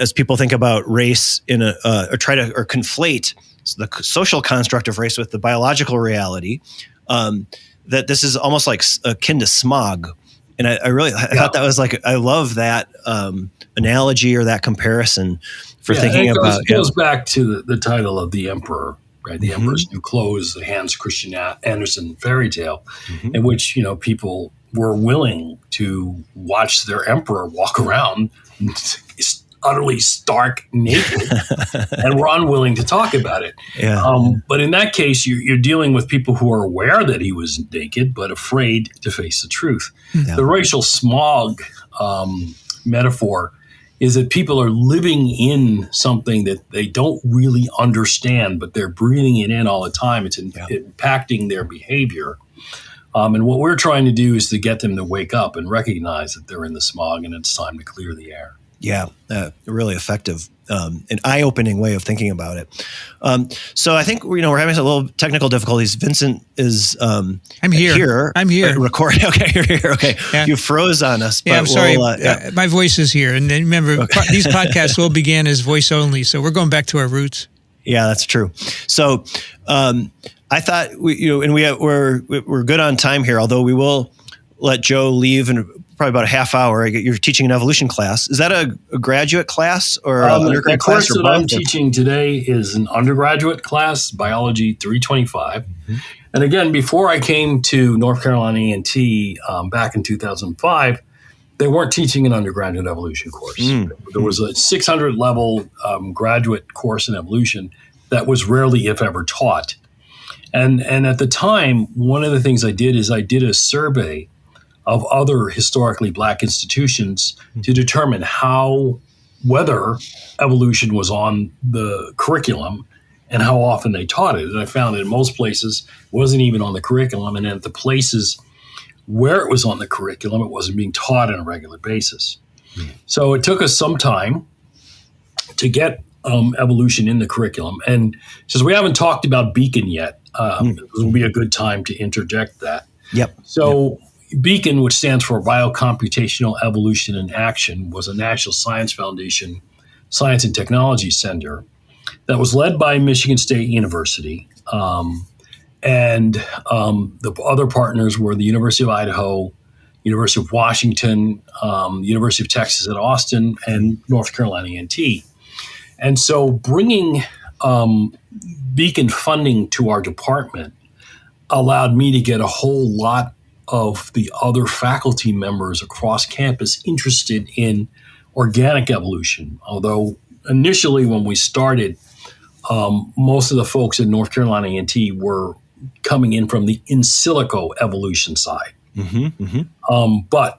as people think about race or conflate the social construct of race with the biological reality, that this is almost like akin to smog. And I thought that was I love that analogy or that comparison for thinking about. It goes back to the title of The Emperor, right? The Emperor's New Clothes, the Hans Christian Andersen fairy tale, in which, people were willing to watch their emperor walk around utterly stark naked and were unwilling to talk about it. But in that case, you're dealing with people who are aware that he was naked, but afraid to face the truth. Yeah. The racial smog metaphor is that people are living in something that they don't really understand, but they're breathing it in all the time. It's impacting their behavior. And what we're trying to do is to get them to wake up and recognize that they're in the smog and it's time to clear the air. Yeah, really effective, an eye-opening way of thinking about it. So I think we're having a little technical difficulties. Vincent is I'm here. I'm here. Recording. Okay, you're here. Okay, you froze on us. Yeah, I'm sorry. My voice is here, and then remember, these podcasts all began as voice only, so we're going back to our roots. Yeah, that's true. So I thought we're good on time here, although we will let Joe leave in probably about a half hour. You're teaching an evolution class. Is that a graduate class or an undergrad class? The course that I'm teaching today is an undergraduate class, Biology 325. And again, before I came to North Carolina A&T back in 2005, they weren't teaching an undergraduate evolution course. There was a 600 level graduate course in evolution that was rarely, if ever, taught. And at the time, one of the things I did is I did a survey of other historically Black institutions to determine whether evolution was on the curriculum and how often they taught it. And I found that in most places it wasn't even on the curriculum, and at the places where it was on the curriculum, it wasn't being taught on a regular basis. So it took us some time to get evolution in the curriculum. And since we haven't talked about Beacon yet, this will be a good time to interject that. Beacon, which stands for Biocomputational Evolution in Action, was a National Science Foundation Science and Technology Center that was led by Michigan State University And the other partners were the University of Idaho, University of Washington, University of Texas at Austin, and North Carolina A&T. And so bringing Beacon funding to our department allowed me to get a whole lot of the other faculty members across campus interested in organic evolution. Although initially when we started, most of the folks at North Carolina A&T were coming in from the in silico evolution side. But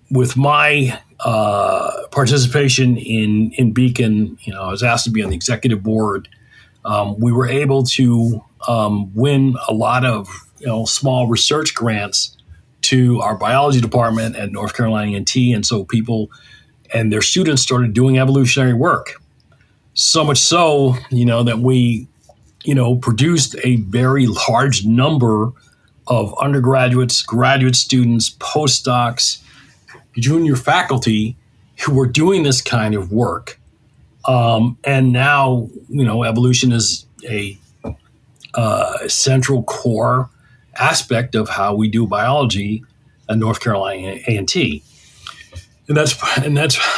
with my participation in Beacon, I was asked to be on the executive board. We were able to win a lot of small research grants to our biology department at North Carolina A&T, and so people and their students started doing evolutionary work. So much so, that we produced a very large number of undergraduates, graduate students, postdocs, junior faculty who were doing this kind of work. And now, evolution is a central core aspect of how we do biology at North Carolina A&T. And that's,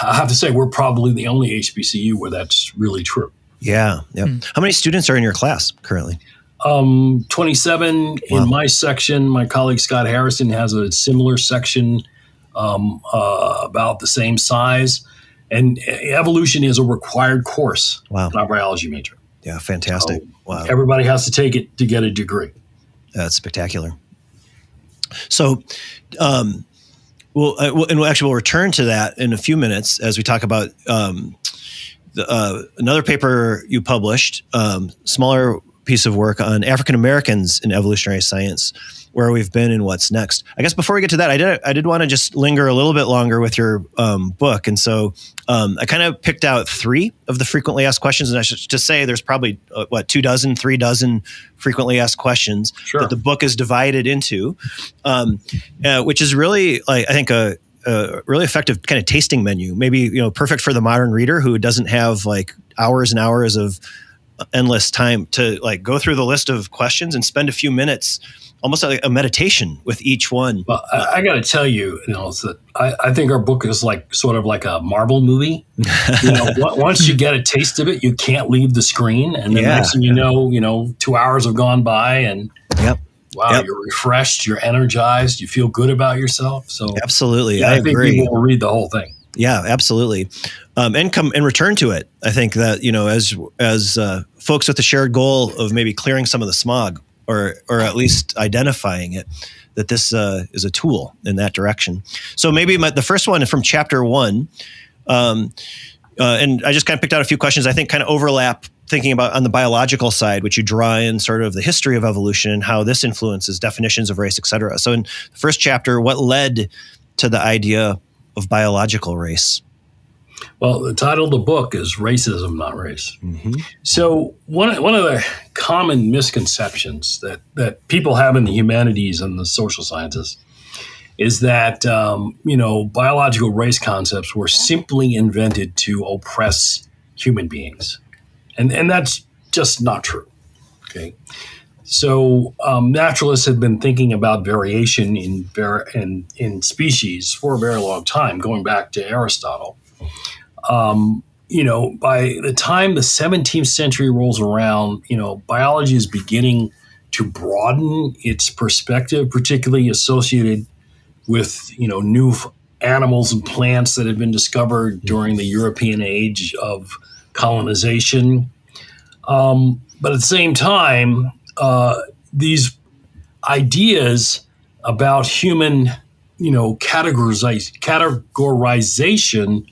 I have to say, we're probably the only HBCU where that's really true. Yeah. How many students are in your class currently? 27 in my section. My colleague Scott Harrison has a similar section about the same size. And evolution is a required course in our biology major. Yeah, fantastic. So everybody has to take it to get a degree. That's spectacular. So, we'll return to that in a few minutes as we talk about another paper you published, smaller piece of work on African Americans in evolutionary science, where we've been and what's next. I guess before we get to that, I did want to just linger a little bit longer with your book. And so I kind of picked out 3 of the frequently asked questions. And I should just say there's probably, 3 dozen frequently asked questions that the book is divided into, which is really, I think, a really effective kind of tasting menu. Maybe, perfect for the modern reader who doesn't have hours and hours of endless time to go through the list of questions and spend a few minutes almost like a meditation with each one. Well, I got to tell you, that I think our book is sort of like a Marvel movie. Once you get a taste of it, you can't leave the screen. And the next thing you know, 2 hours have gone by and you're refreshed, you're energized, you feel good about yourself. So absolutely. I agree. think people will read the whole thing. Yeah, absolutely. And come and return to it. I think that, as folks with the shared goal of maybe clearing some of the smog or at least identifying it, that this is a tool in that direction. So maybe the first one from chapter 1, and I just kind of picked out a few questions I think kind of overlap thinking about on the biological side, which you draw in sort of the history of evolution and how this influences definitions of race, et cetera. So in the first chapter, what led to the idea of biological race? Well, the title of the book is Racism, Not Race. So one of the common misconceptions that people have in the humanities and the social sciences is that, biological race concepts were simply invented to oppress human beings. And that's just not true. Okay. So naturalists have been thinking about variation in species for a very long time, going back to Aristotle. By the time the 17th century rolls around, biology is beginning to broaden its perspective, particularly associated with, new animals and plants that have been discovered during the European age of colonization. But at the same time, these ideas about human, categorization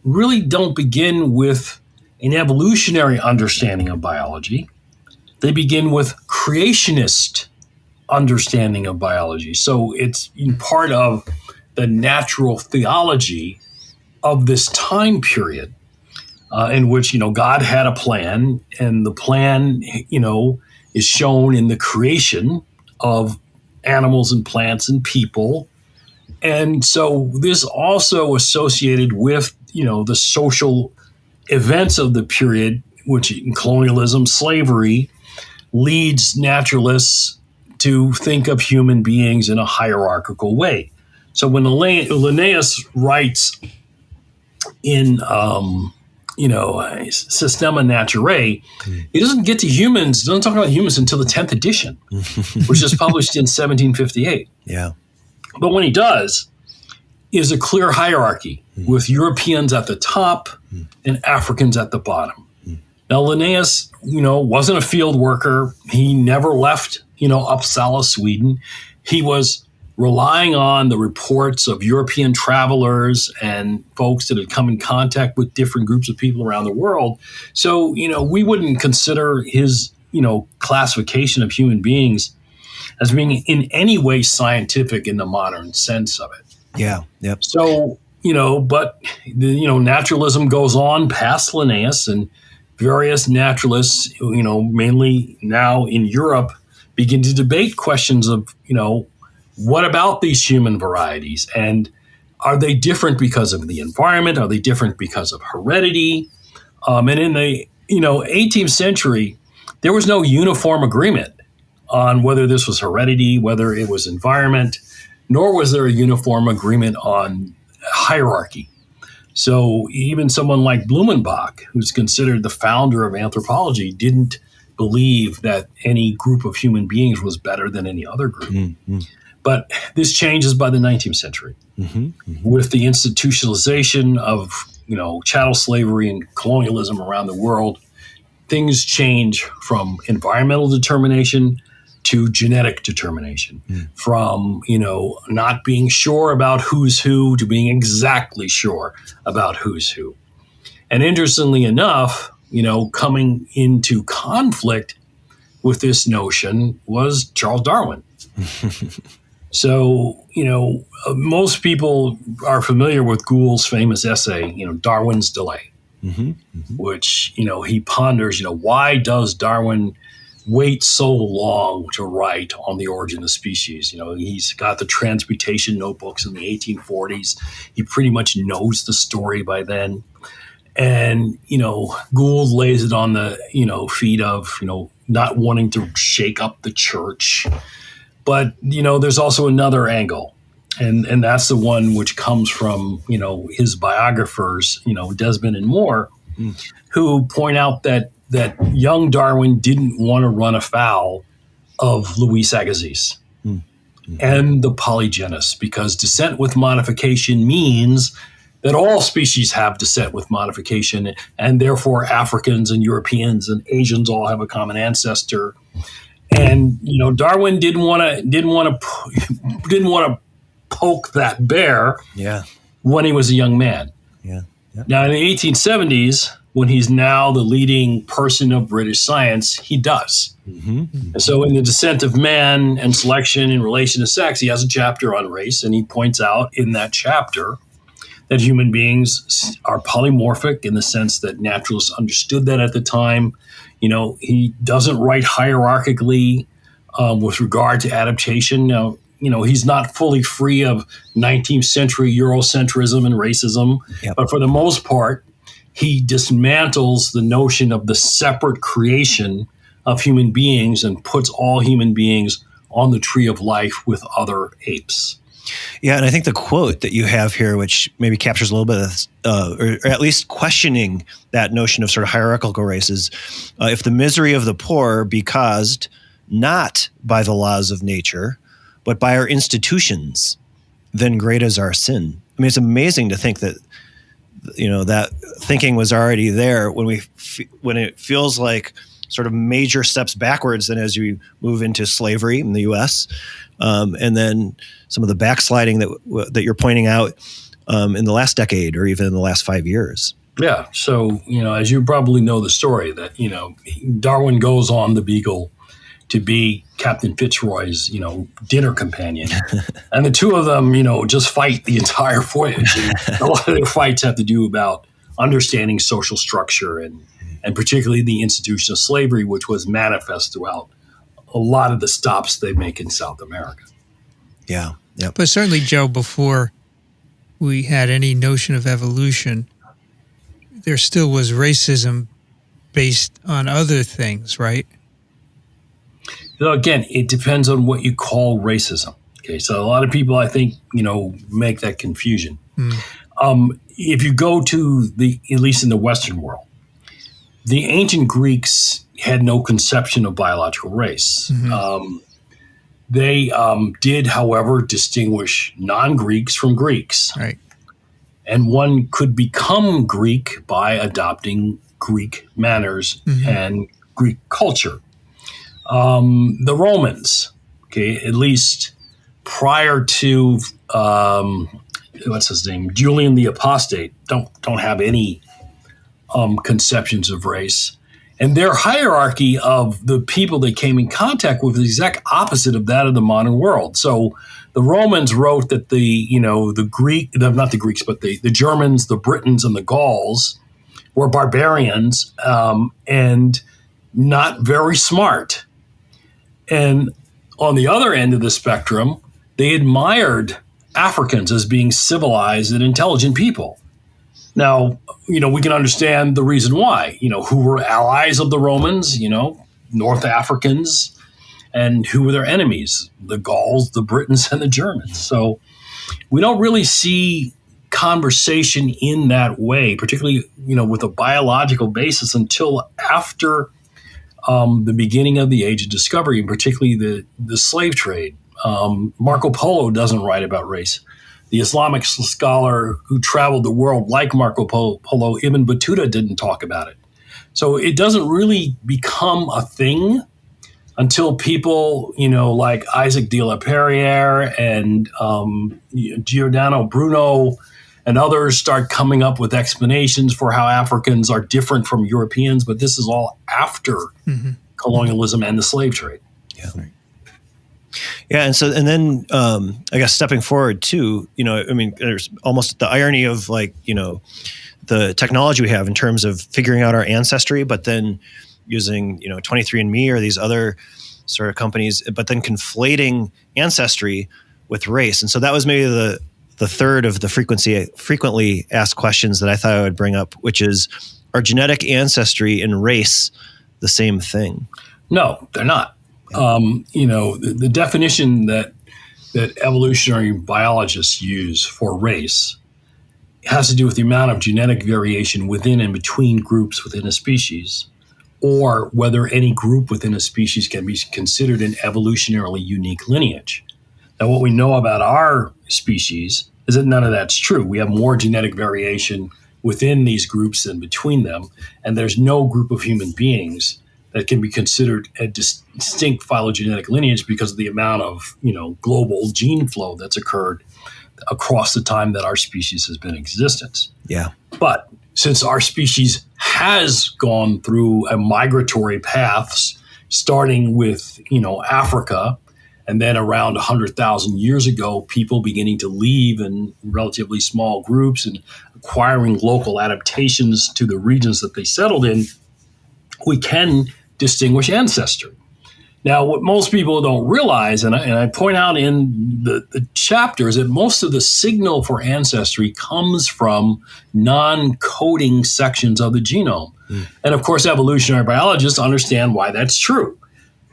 really don't begin with an evolutionary understanding of biology. They begin with creationist understanding of biology. So it's part of the natural theology of this time period in which, God had a plan, and the plan, is shown in the creation of animals and plants and people. And so this also associated with, the social events of the period, which in colonialism, slavery, leads naturalists to think of human beings in a hierarchical way. So when Linnaeus writes in Systema Naturae, he doesn't get to humans, doesn't talk about humans until the 10th edition, which is published in 1758. Yeah. But when he does, is a clear hierarchy with Europeans at the top and Africans at the bottom. Now, Linnaeus, wasn't a field worker. He never left, Uppsala, Sweden. He was relying on the reports of European travelers and folks that had come in contact with different groups of people around the world. So, we wouldn't consider his, classification of human beings as being in any way scientific in the modern sense of it. Yeah. Yep. So, but, naturalism goes on past Linnaeus, and various naturalists, mainly now in Europe, begin to debate questions of, what about these human varieties? And are they different because of the environment? Are they different because of heredity? And in the, 18th century, there was no uniform agreement on whether this was heredity, whether it was environment, nor was there a uniform agreement on hierarchy. So even someone like Blumenbach, who's considered the founder of anthropology, didn't believe that any group of human beings was better than any other group. Mm-hmm. But this changes by the 19th century with the institutionalization of, chattel slavery and colonialism around the world. Things change from environmental determination to genetic determination, from, not being sure about who's who to being exactly sure about who's who. And interestingly enough, coming into conflict with this notion was Charles Darwin. So, most people are familiar with Gould's famous essay, Darwin's Delay, which, he ponders, why does Darwin wait so long to write on the origin of species? He's got the transmutation notebooks in the 1840s. He pretty much knows the story by then. And, Gould lays it on the, feet of, not wanting to shake up the church. But, there's also another angle. And that's the one which comes from, his biographers, Desmond and Moore, who point out that young Darwin didn't want to run afoul of Louis Agassiz and the polygenous, because descent with modification means that all species have descent with modification, and therefore Africans and Europeans and Asians all have a common ancestor. And Darwin didn't want to poke that bear when he was a young man. Yeah. Now in the 1870s, when he's now the leading person of British science, he does. And so in The Descent of Man and Selection in Relation to Sex, he has a chapter on race, and he points out in that chapter that human beings are polymorphic in the sense that naturalists understood that at the time. He doesn't write hierarchically with regard to adaptation. Now, he's not fully free of 19th century Eurocentrism and racism, but for the most part, he dismantles the notion of the separate creation of human beings and puts all human beings on the tree of life with other apes. Yeah, and I think the quote that you have here, which maybe captures a little bit of, or at least questioning that notion of sort of hierarchical races, if the misery of the poor be caused not by the laws of nature, but by our institutions, then great is our sin. I mean, it's amazing to think that, that thinking was already there when it feels like sort of major steps backwards then as you move into slavery in the U.S., and then some of the backsliding that you're pointing out in the last decade or even in the last 5 years. Yeah. So, as you probably know the story that, Darwin goes on the Beagle to be Captain Fitzroy's, dinner companion. And the two of them, just fight the entire voyage. And a lot of their fights have to do about understanding social structure and particularly the institution of slavery, which was manifest throughout a lot of the stops they make in South America. Yeah. Yep. But certainly, Joe, before we had any notion of evolution, there still was racism based on other things, right? So again, it depends on what you call racism. Okay, so a lot of people, I think, make that confusion. If you go to at least in the Western world, the ancient Greeks had no conception of biological race. They did, however, distinguish non-Greeks from Greeks. Right. And one could become Greek by adopting Greek manners and Greek culture. The Romans, okay, at least prior to what's his name, Julian the Apostate, don't have any conceptions of race, and their hierarchy of the people they came in contact with is the exact opposite of that of the modern world. So the Romans wrote that the Germans, the Britons, and the Gauls were barbarians and not very smart. And on the other end of the spectrum, they admired Africans as being civilized and intelligent people. Now, we can understand the reason why, who were allies of the Romans, North Africans, and who were their enemies, the Gauls, the Britons, and the Germans. So we don't really see conversation in that way, particularly, with a biological basis until after the beginning of the Age of Discovery, and particularly the slave trade. Marco Polo doesn't write about race. The Islamic scholar who traveled the world like Marco Polo, Ibn Battuta, didn't talk about it. So it doesn't really become a thing until people, like Isaac de la Perriere and Giordano Bruno and others start coming up with explanations for how Africans are different from Europeans. But this is all after colonialism and the slave trade. Yeah. Yeah, and then I guess stepping forward too, there's almost the irony of the technology we have in terms of figuring out our ancestry, but then using 23andMe or these other sort of companies, but then conflating ancestry with race. And so that was maybe the third of the frequently asked questions that I thought I would bring up, which is, are genetic ancestry and race the same thing? No, they're not. The definition that evolutionary biologists use for race has to do with the amount of genetic variation within and between groups within a species, or whether any group within a species can be considered an evolutionarily unique lineage. Now, what we know about our species is that none of that's true. We have more genetic variation within these groups than between them, and there's no group of human beings that can be considered a distinct phylogenetic lineage because of the amount of global gene flow that's occurred across the time that our species has been in existence. Yeah. But since our species has gone through a migratory paths, starting with Africa, and then around 100,000 years ago, people beginning to leave in relatively small groups and acquiring local adaptations to the regions that they settled in, we can distinguish ancestry. Now, what most people don't realize, and I point out in the chapter, is that most of the signal for ancestry comes from non-coding sections of the genome. And of course, evolutionary biologists understand why that's true,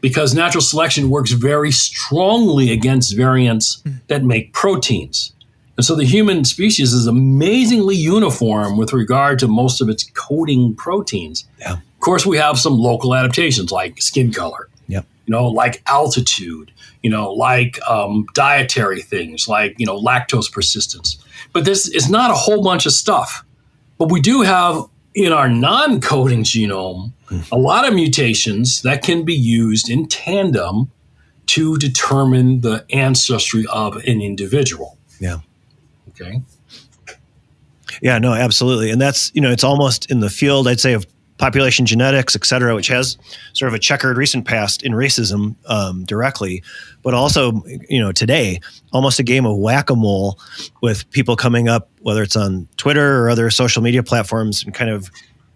because natural selection works very strongly against variants that make proteins. And so the human species is amazingly uniform with regard to most of its coding proteins. Yeah. Of course, we have some local adaptations like skin color, like altitude, like dietary things, like, lactose persistence. But this is not a whole bunch of stuff. But we do have in our non-coding genome a lot of mutations that can be used in tandem to determine the ancestry of an individual. Yeah. Okay. Yeah, no, absolutely. And that's, it's almost in the field, I'd say, of population genetics, et cetera, which has sort of a checkered recent past in racism directly, but also, today, almost a game of whack-a-mole with people coming up, whether it's on Twitter or other social media platforms, and kind of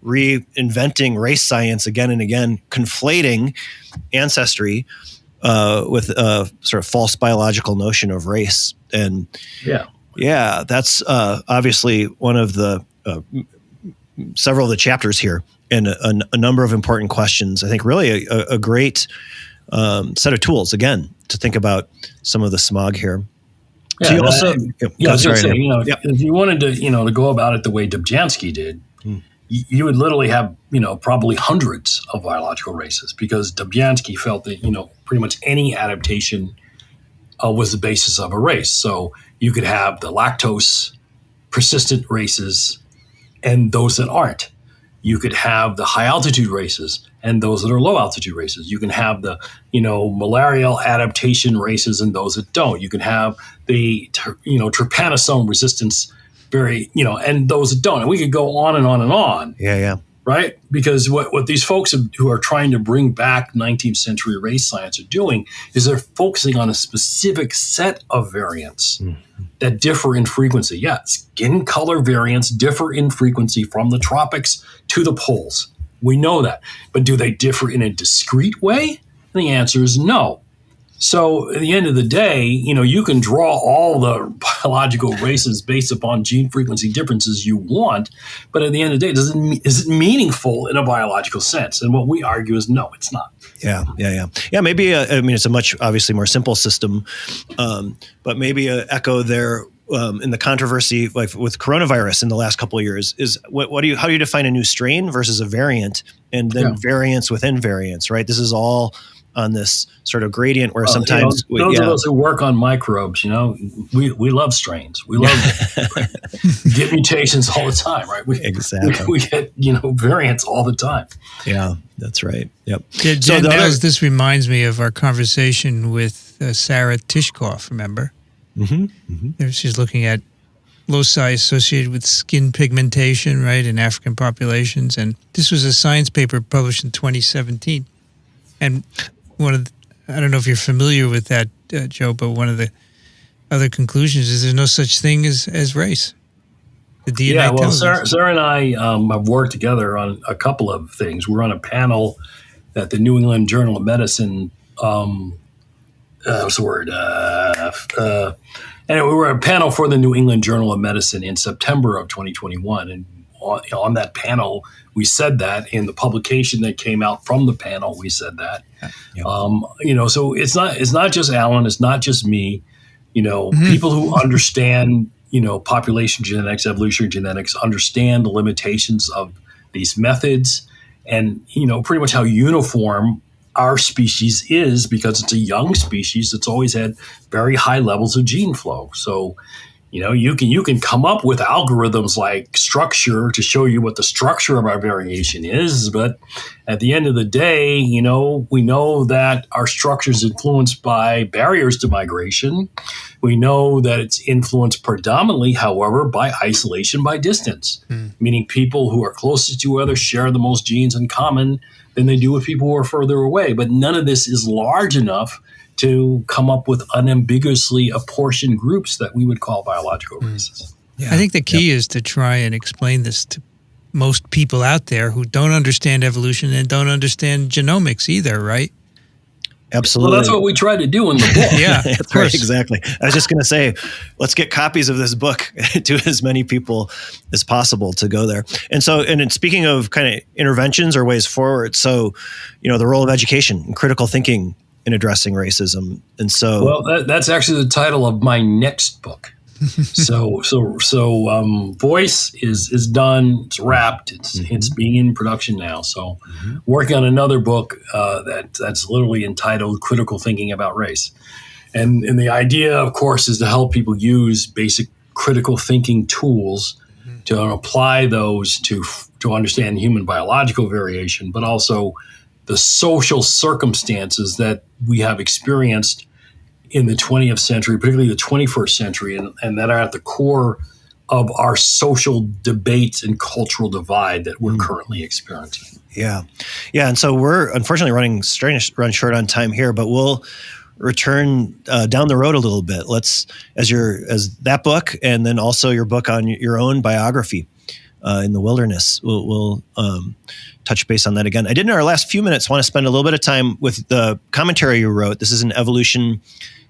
reinventing race science again and again, conflating ancestry with a sort of false biological notion of race. And yeah, that's obviously one of the several of the chapters here, and a number of important questions. I think really a great set of tools, again, to think about some of the smog here. Yeah, so you also, I was going to say, if you wanted to, to go about it the way Dobzhansky did, you would literally have, probably hundreds of biological races, because Dobzhansky felt that, pretty much any adaptation was the basis of a race. So you could have the lactose persistent races and those that aren't. You could have the high altitude races and those that are low altitude races. You can have the, malarial adaptation races and those that don't. You can have the, trypanosome resistance and those that don't. And we could go on and on and on. Yeah. Right? Because what these folks who are trying to bring back 19th century race science are doing is they're focusing on a specific set of variants that differ in frequency. Yeah, skin color variants differ in frequency from the tropics to the poles. We know that. But do they differ in a discrete way? And the answer is no. So at the end of the day, you can draw all the biological races based upon gene frequency differences you want, but at the end of the day, is it meaningful in a biological sense? And what we argue is no, it's not. Yeah. Maybe it's a much obviously more simple system, but maybe an echo there in the controversy, like with coronavirus in the last couple of years, is how do you define a new strain versus a variant, and then variants within variants, right? This is all on this sort of gradient where sometimes those of us who work on microbes, we love strains. We love get mutations all the time, right? We get variants all the time. Yeah, that's right. Yep. Nels, this reminds me of our conversation with Sarah Tishkoff. Remember? Mm-hmm. She's looking at loci associated with skin pigmentation, right, in African populations, and this was a science paper published in 2017, and I don't know if you're familiar with that, Joe, but one of the other conclusions is there's no such thing as race. The DNA tells us. Sarah and I have worked together on a couple of things. We're on a panel at the New England Journal of Medicine. What's the word? Anyway, we were a panel for the New England Journal of Medicine in September of 2021, and on that panel, we said that in the publication that came out from the panel, we said that. Yeah. So it's not just Alan, it's not just me. People who understand, population genetics, evolutionary genetics, understand the limitations of these methods, and pretty much how uniform our species is, because it's a young species that's always had very high levels of gene flow. So you can come up with algorithms like structure to show you what the structure of our variation is, but at the end of the day, we know that our structure is influenced by barriers to migration. We know that it's influenced predominantly, however, by isolation by distance, meaning people who are closest to each other share the most genes in common than they do with people who are further away. But none of this is large enough to come up with unambiguously apportioned groups that we would call biological races. Yeah. I think the key is to try and explain this to most people out there who don't understand evolution and don't understand genomics either, right? Absolutely. Well, that's what we try to do in the book. Yeah, that's right. Exactly. I was just going to say, let's get copies of this book to as many people as possible to go there. And speaking of kind of interventions or ways forward, so, the role of education and critical thinking in addressing racism. And so, well, that's actually the title of my next book. So Voice is done. It's wrapped. It's being in production now. So working on another book that's literally entitled Critical Thinking About Race. And the idea, of course, is to help people use basic critical thinking tools to apply those to understand human biological variation, but also the social circumstances that we have experienced in the 20th century, particularly the 21st century, and that are at the core of our social debates and cultural divide that we're currently experiencing. Yeah. And so we're unfortunately run short on time here, but we'll return down the road a little bit. Let's, as that book, and then also your book on your own biography in the wilderness, we'll touch base on that again. I did in our last few minutes want to spend a little bit of time with the commentary you wrote. This is an Evolution,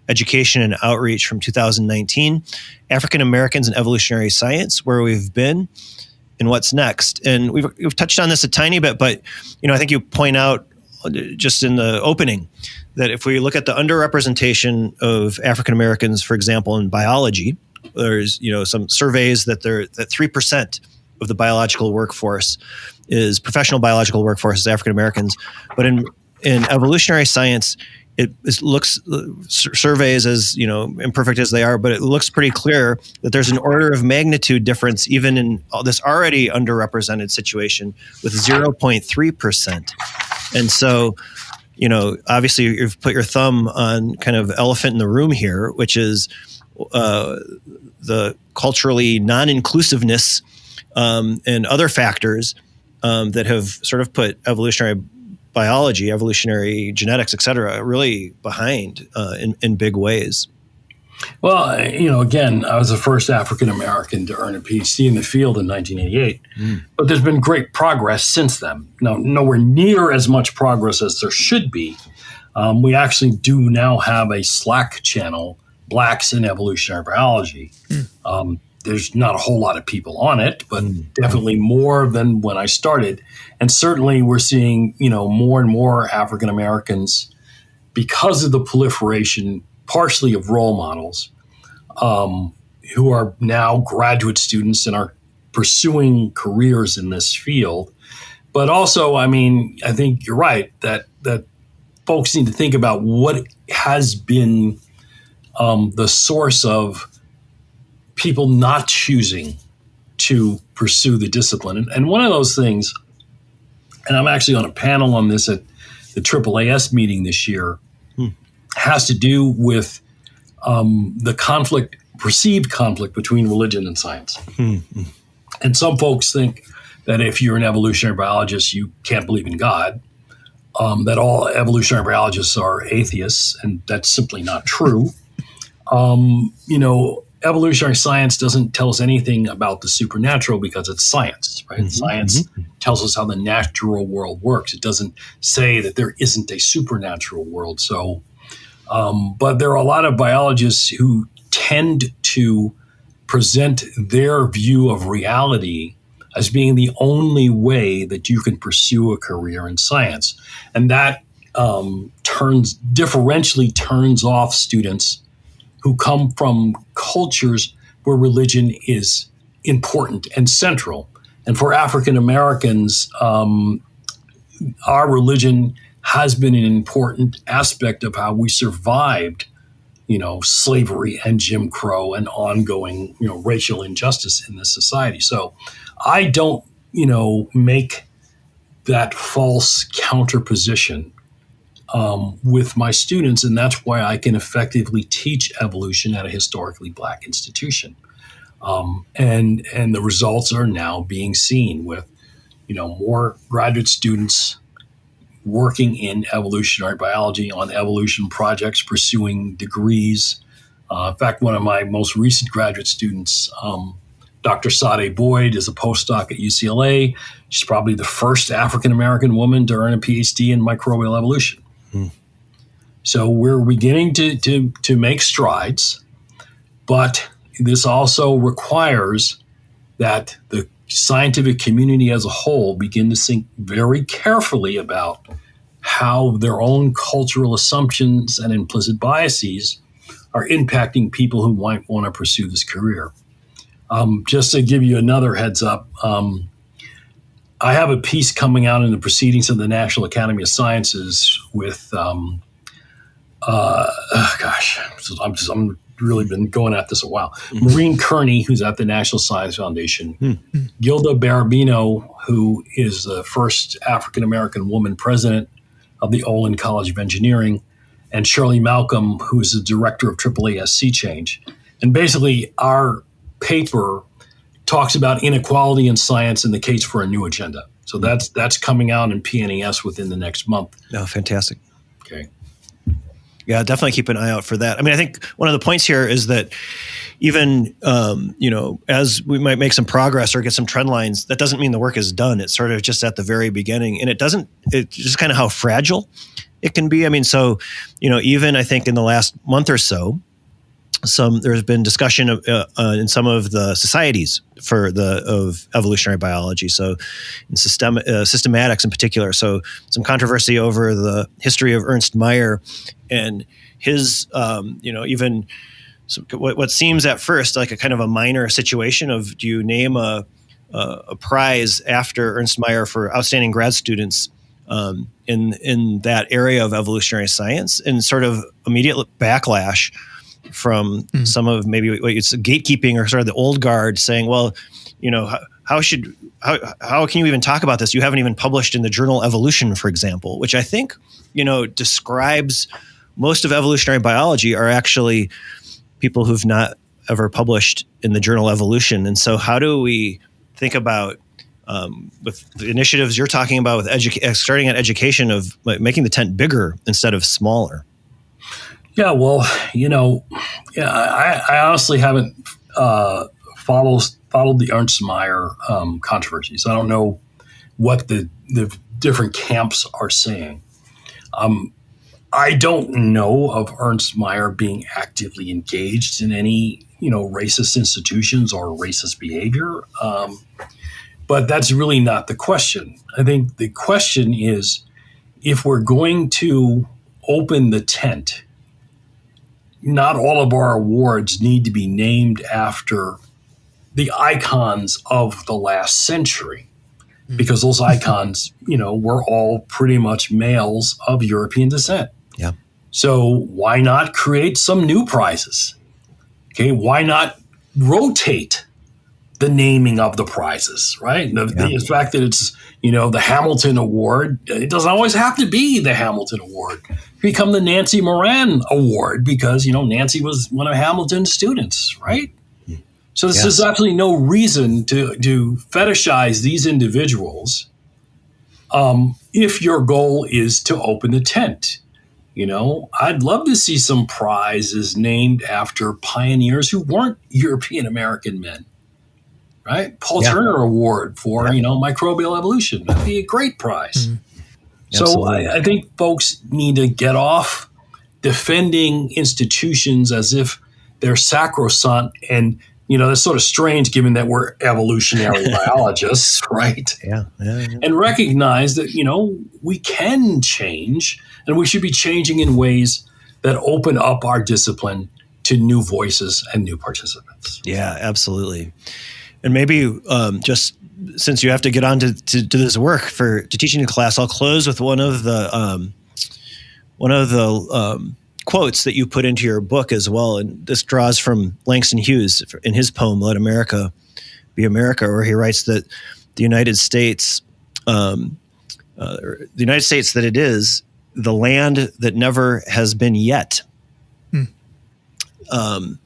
Education, and Outreach from 2019, African Americans and Evolutionary Science, Where We've Been and What's Next. And we've touched on this a tiny bit, but I think you point out just in the opening, that if we look at the underrepresentation of African Americans, for example, in biology, there's some surveys that 3% of the biological workforce is professional biological workforce is African Americans, but in evolutionary science, it looks surveys as imperfect as they are, but it looks pretty clear that there's an order of magnitude difference even in this already underrepresented situation with 0.3%. And so, obviously you've put your thumb on kind of elephant in the room here, which is the culturally non-inclusiveness and other factors that have sort of put evolutionary biology, evolutionary genetics, et cetera, really behind in big ways. Well, again, I was the first African American to earn a PhD in the field in 1988, but there's been great progress since then. Now, nowhere near as much progress as there should be. We actually do now have a Slack channel, Blacks in Evolutionary Biology. There's not a whole lot of people on it, but definitely more than when I started. And certainly we're seeing, more and more African Americans, because of the proliferation, partially of role models, who are now graduate students and are pursuing careers in this field. But also, I think you're right that folks need to think about what has been the source of people not choosing to pursue the discipline. And one of those things, and I'm actually on a panel on this at the AAAS meeting this year, has to do with the perceived conflict between religion and science. And some folks think that if you're an evolutionary biologist, you can't believe in God, that all evolutionary biologists are atheists, and that's simply not true. Evolutionary science doesn't tell us anything about the supernatural because it's science, right? Science tells us how the natural world works. It doesn't say that there isn't a supernatural world. So, but there are a lot of biologists who tend to present their view of reality as being the only way that you can pursue a career in science. And that differentially turns off students who come from cultures where religion is important and central. And for African Americans, our religion has been an important aspect of how we survived, slavery and Jim Crow and ongoing, racial injustice in this society. So I don't, make that false counterposition with my students, and that's why I can effectively teach evolution at a historically Black institution. And the results are now being seen with, more graduate students working in evolutionary biology on evolution projects, pursuing degrees. In fact, one of my most recent graduate students, Dr. Sade Boyd, is a postdoc at UCLA. She's probably the first African-American woman to earn a PhD in microbial evolution. So we're beginning to make strides, but this also requires that the scientific community as a whole begin to think very carefully about how their own cultural assumptions and implicit biases are impacting people who might want to pursue this career. Just to give you another heads up, I have a piece coming out in the Proceedings of the National Academy of Sciences with, I'm really been going at this a while. Maureen Kearney, who's at the National Science Foundation, Gilda Barabino, who is the first African-American woman president of the Olin College of Engineering, and Shirley Malcolm, who is the director of AAAS Sea Change. And basically, our paper talks about inequality in science and the case for a new agenda. So that's coming out in PNAS within the next month. Oh, fantastic. Okay. Yeah, definitely keep an eye out for that. I think one of the points here is that even, as we might make some progress or get some trend lines, that doesn't mean the work is done. It's sort of just at the very beginning. And it's just kind of how fragile it can be. So, even I think in the last month or so, there's been discussion in some of the societies of evolutionary biology. So in systematics in particular. So some controversy over the history of Ernst Mayr and his, even what seems at first like a kind of a minor situation of, do you name a prize after Ernst Mayr for outstanding grad students in that area of evolutionary science, and sort of immediate backlash from some of maybe what it's gatekeeping or sort of the old guard saying, well, how can you even talk about this? You haven't even published in the journal Evolution, for example, which I think, describes most of evolutionary biology are actually people who've not ever published in the journal Evolution. And so how do we think about with the initiatives you're talking about with starting at education of making the tent bigger instead of smaller? Yeah, well, I honestly haven't followed the Ernst Mayr controversy, so I don't know what the different camps are saying. I don't know of Ernst Mayr being actively engaged in any, racist institutions or racist behavior, but that's really not the question. I think the question is, if we're going to open the tent, not all of our awards need to be named after the icons of the last century, because those icons, were all pretty much males of European descent. Yeah. So why not create some new prizes? Okay. Why not rotate the naming of the prizes, right? The fact that it's, the Hamilton Award, it doesn't always have to be the Hamilton Award. Become the Nancy Moran Award because, Nancy was one of Hamilton's students, right? So there's absolutely no reason to fetishize these individuals if your goal is to open the tent. I'd love to see some prizes named after pioneers who weren't European American men. Right? Paul Turner Award for, microbial evolution. That'd be a great prize. Mm-hmm. So I think folks need to get off defending institutions as if they're sacrosanct. And, that's sort of strange given that we're evolutionary biologists, right? Yeah. And recognize that, we can change, and we should be changing in ways that open up our discipline to new voices and new participants. Yeah, absolutely. And maybe just since you have to get on to this work to teaching the class, I'll close with one of the quotes that you put into your book as well. And this draws from Langston Hughes in his poem "Let America Be America," where he writes that the United States that it is the land that never has been yet, and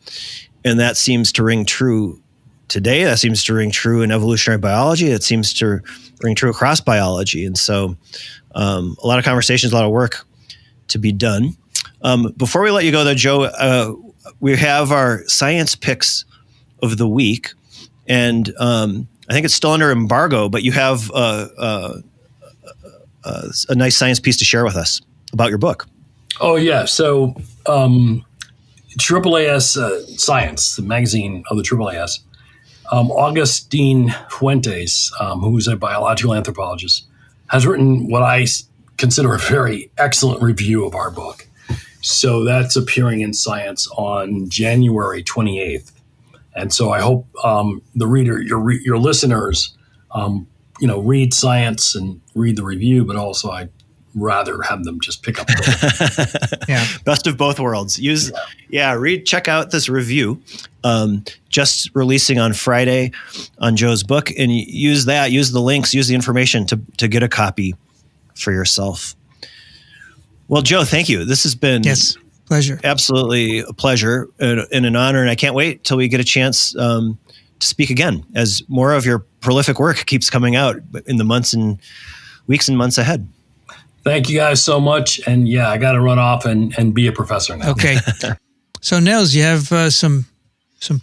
that seems to ring true today. That seems to ring true in evolutionary biology. It seems to ring true across biology. And so a lot of conversations, a lot of work to be done. Before we let you go, though, Joe, we have our science picks of the week. And I think it's still under embargo, but you have a nice science piece to share with us about your book. Oh, yeah. So AAAS Science, the magazine of the AAAS, Augustine Fuentes, who's a biological anthropologist, has written what I consider a very excellent review of our book. So that's appearing in Science on January 28th. And so I hope the reader, your listeners, read Science and read the review, but also I'd rather have them just pick up the book. Yeah. Best of both worlds. Check out this review. Just releasing on Friday on Joe's book, and use the links, use the information to get a copy for yourself. Well, Joe, thank you. This has been pleasure. Absolutely a pleasure and an honor. And I can't wait till we get a chance to speak again as more of your prolific work keeps coming out in the weeks and months ahead. Thank you guys so much. And I got to run off and be a professor now. Okay. So Nels, you have some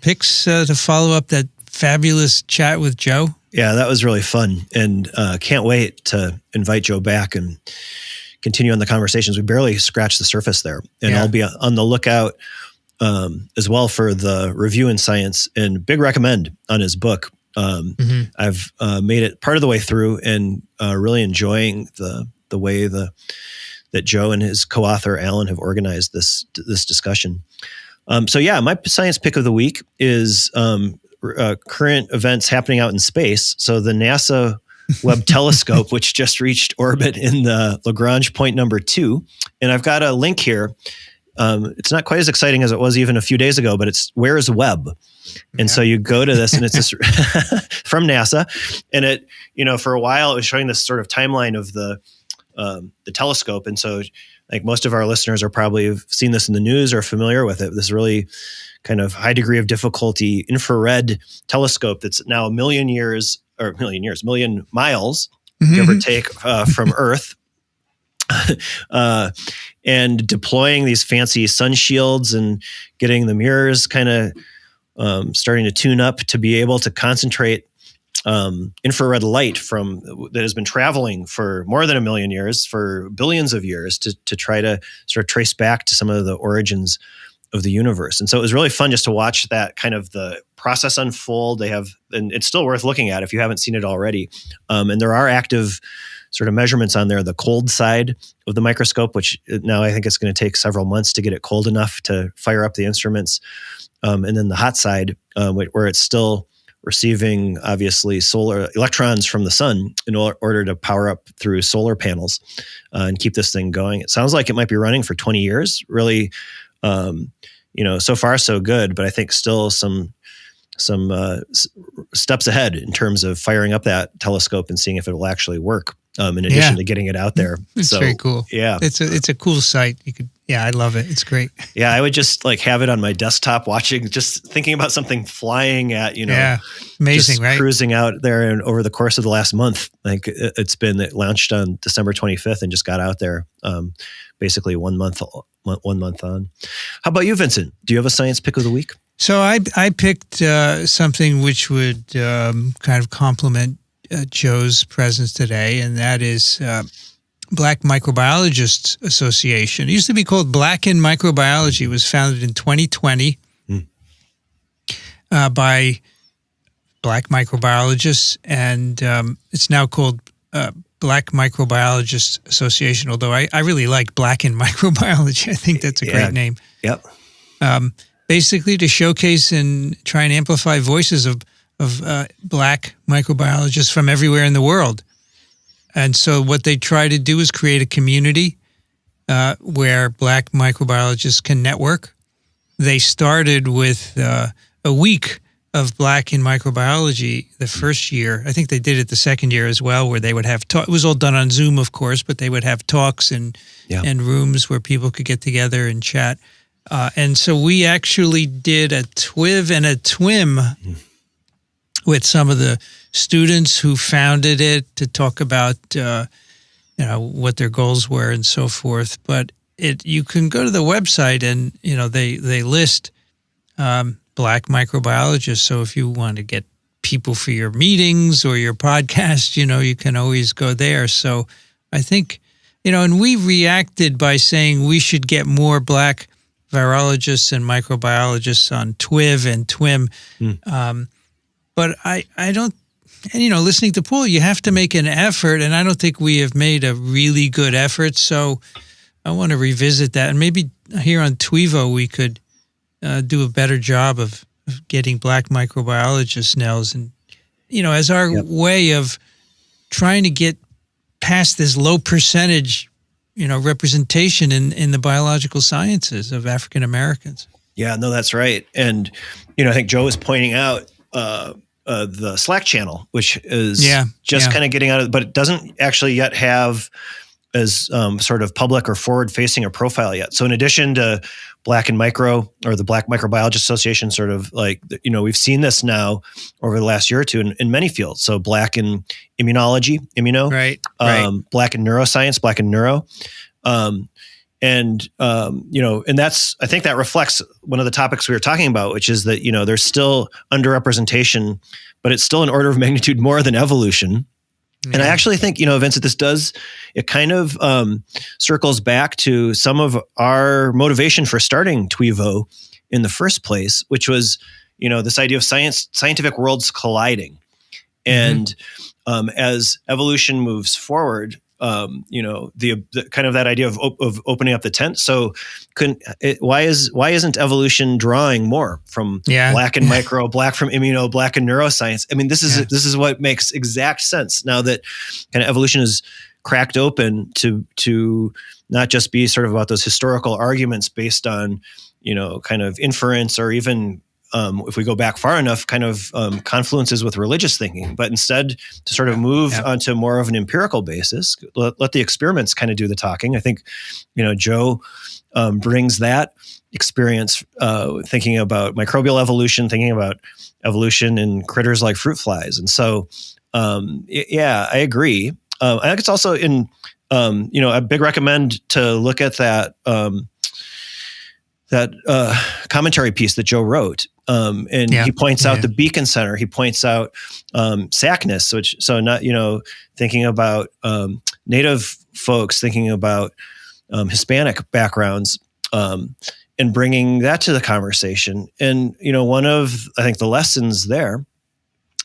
picks to follow up that fabulous chat with Joe? Yeah, that was really fun. And can't wait to invite Joe back and continue on the conversations. We barely scratched the surface there. And I'll be on the lookout as well for the review in Science, and big recommend on his book. I've made it part of the way through and really enjoying the way that Joe and his co-author Alan have organized this discussion. So yeah, my science pick of the week is current events happening out in space. So the NASA Webb Telescope, which just reached orbit in the Lagrange point number 2, and I've got a link here. It's not quite as exciting as it was even a few days ago, but it's Where's Webb? And so you go to this, and it's this from NASA, and it, for a while it was showing this sort of timeline of the telescope. And so, like, most of our listeners are probably have seen this in the news or familiar with it. This really kind of high degree of difficulty infrared telescope that's now a million miles, give or take, from Earth. And deploying these fancy sun shields and getting the mirrors kind of starting to tune up to be able to concentrate infrared light that has been traveling for more than 1 million years, for billions of years, to try to sort of trace back to some of the origins of the universe. And so it was really fun just to watch that kind of the process unfold. And it's still worth looking at if you haven't seen it already. And there are active sort of measurements on there, the cold side of the microscope, which now I think it's going to take several months to get it cold enough to fire up the instruments. And then the hot side, where it's still receiving, obviously, solar electrons from the sun in order to power up through solar panels and keep this thing going. It sounds like it might be running for 20 years. Really, so far so good, but I think still some steps ahead in terms of firing up that telescope and seeing if it will actually work. In addition to getting it out there. It's very cool. Yeah. It's a cool site. I love it. It's great. Yeah. I would just have it on my desktop just thinking about something flying at, amazing, right? Cruising out there. And over the course of the last month, it launched on December 25th and just got out there, basically 1 month on. How about you, Vincent? Do you have a science pick of the week? So I picked something which would kind of complement Joe's presence today, and that is Black Microbiologists Association. It used to be called Black in Microbiology. It was founded in 2020 by Black microbiologists, and it's now called Black Microbiologists Association, although I really like Black in Microbiology. I think that's a great name. Yep. Basically to showcase and try and amplify voices of Black microbiologists from everywhere in the world. And so what they try to do is create a community where Black microbiologists can network. They started with a week of Black in Microbiology the first year. I think they did it the second year as well, where they would have it was all done on Zoom, of course, but they would have talks and rooms where people could get together and chat. And so we actually did a TWiEVO and a TWiM with some of the students who founded it to talk about, what their goals were and so forth. But you can go to the website and, they list Black microbiologists. So if you want to get people for your meetings or your podcast, you can always go there. So I think, and we reacted by saying we should get more Black virologists and microbiologists on TWiEVO and TWiM. But I don't, and listening to Paul, you have to make an effort, and I don't think we have made a really good effort. So I want to revisit that, and maybe here on TWiEVO we could do a better job of getting Black microbiologists, Nels, and as our way of trying to get past this low percentage, representation in the biological sciences of African Americans. Yeah, no, that's right. And I think Joe was pointing out the Slack channel, which is kind of getting out of, but it doesn't actually yet have as sort of public or forward-facing a profile yet. So in addition to Black and Micro, or the Black Microbiology Association, sort of we've seen this now over the last year or two in many fields. So Black in immunology, right. Black in neuroscience, Black in neuro. And that's, I think that reflects one of the topics we were talking about, which is that, there's still underrepresentation, but it's still an order of magnitude more than evolution. Yeah. And I actually think, Vincent, it kind of circles back to some of our motivation for starting TWiEVO in the first place, which was, this idea of scientific worlds colliding. And as evolution moves forward, the kind of that idea of opening up the tent. So why isn't evolution drawing more from black and micro, black from immuno, black and neuroscience? I mean, this is what makes exact sense now that kind of evolution is cracked open to not just be sort of about those historical arguments based on, kind of inference or even if we go back far enough, kind of confluences with religious thinking, but instead to sort of move onto more of an empirical basis, let the experiments kind of do the talking. I think, Joe brings that experience, thinking about microbial evolution, thinking about evolution in critters like fruit flies. And so, I agree. I think it's also a big recommend to look at that commentary piece that Joe wrote. He points out the Beacon Center. He points out SACness, thinking about Native folks, thinking about Hispanic backgrounds, and bringing that to the conversation. And, one of, I think, the lessons there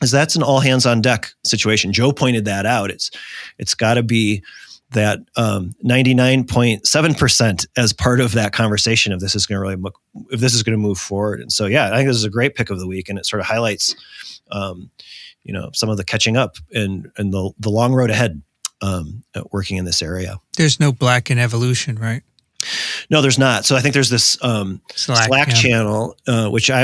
is that's an all hands on deck situation. Joe pointed that out. It's got to be that 99.7% as part of that conversation if this is going to move forward. And so, I think this is a great pick of the week, and it sort of highlights, some of the catching up and the long road ahead working in this area. There's no black in evolution, right? No, there's not. So I think there's this Slack channel, which I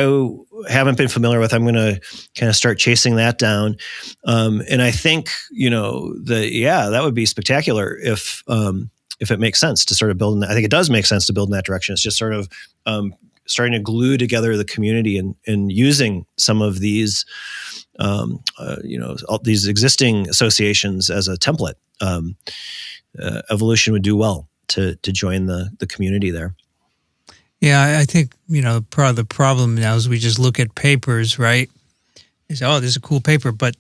haven't been familiar with. I'm going to kind of start chasing that down. And I think, that would be spectacular if it makes sense to sort of build. I think it does make sense to build in that direction. It's just sort of starting to glue together the community and using some of these, all these existing associations as a template. Evolution would do well to join the community there. Yeah, I think, the problem now is we just look at papers, right? Is, this is a cool paper. But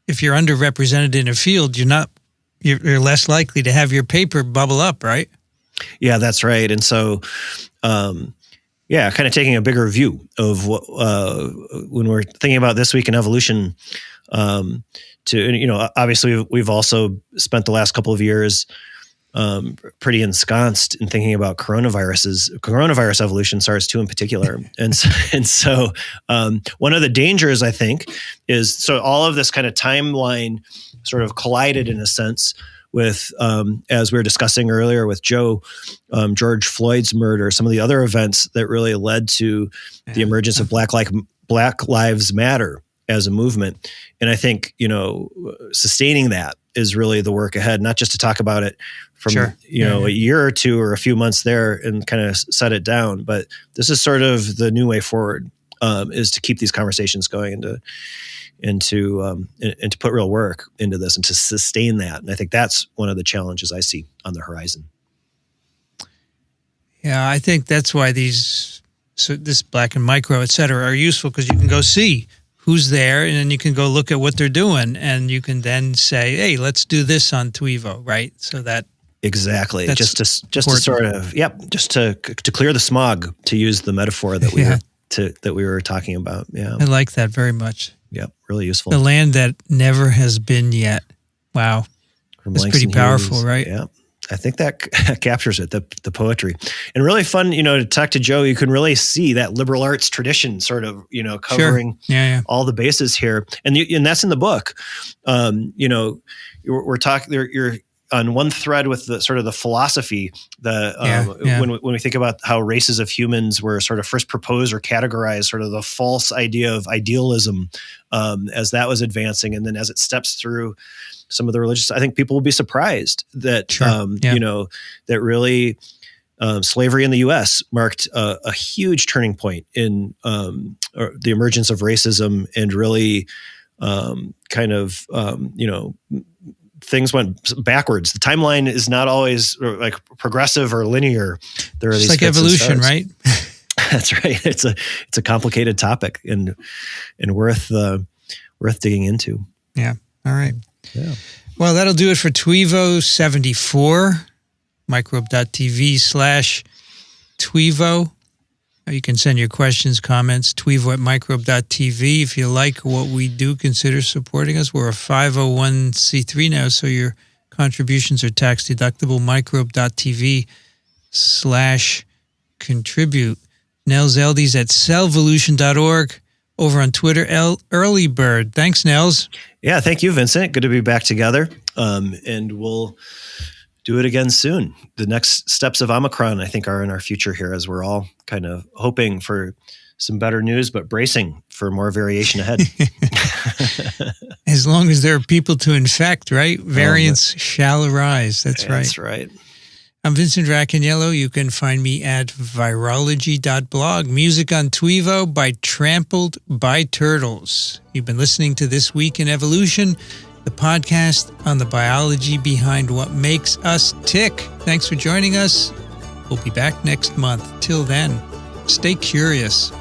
if you're underrepresented in a field, you're less likely to have your paper bubble up, right? Yeah, that's right. And so, kind of taking a bigger view of what, when we're thinking about this week in evolution, obviously we've also spent the last couple of years pretty ensconced in thinking about coronavirus evolution, SARS-2 in particular. And so one of the dangers, I think, is so all of this kind of timeline sort of collided in a sense with, as we were discussing earlier with Joe, George Floyd's murder, some of the other events that really led to the emergence of Black Lives Matter as a movement. And I think, sustaining that is really the work ahead, not just to talk about it from, a year or two or a few months there and kind of set it down. But this is sort of the new way forward, is to keep these conversations going and to put real work into this and to sustain that. And I think that's one of the challenges I see on the horizon. Yeah, I think that's why this black and micro, et cetera, are useful, because you can go see who's there, and then you can go look at what they're doing, and you can then say, "Hey, let's do this on TWiEVO," right? So that exactly just to sort of just to clear the smog, to use the metaphor that we were talking about. Yeah, I like that very much. Yep, really useful. The land that never has been yet. Wow, that's pretty powerful, right? Yeah. I think that captures it, the poetry. And really fun, to talk to Joe. You can really see that liberal arts tradition sort of, covering all the bases here. And that's in the book. We're talking, you're on one thread with the sort of the philosophy, when we think about how races of humans were sort of first proposed or categorized, sort of the false idea of idealism as that was advancing. And then as it steps through some of the religious, I think people will be surprised that, that really slavery in the U.S. marked a huge turning point in the emergence of racism, and really things went backwards. The timeline is not always like progressive or linear. There are these like evolution, right? That's right. It's a complicated topic and worth digging into. Yeah. All right. Yeah. Well, that'll do it for TWiEVO 74, microbe.tv/TWiEVO. You can send your questions, comments, TWiEVO@microbe.tv. If you like what we do, consider supporting us. We're a 501c3 now, so your contributions are tax deductible. Microbe.tv/contribute. Nels Eldies at cellvolution.org. Over on Twitter, Early Bird. Thanks, Nels. Yeah, thank you, Vincent. Good to be back together. And we'll do it again soon. The next steps of Omicron, I think, are in our future here, as we're all kind of hoping for some better news, but bracing for more variation ahead. As long as there are people to infect, right? Variants shall arise. That's right. That's right. I'm Vincent Racaniello. You can find me at virology.blog. Music on TWiEVO by Trampled by Turtles. You've been listening to This Week in Evolution, the podcast on the biology behind what makes us tick. Thanks for joining us. We'll be back next month. Till then, stay curious.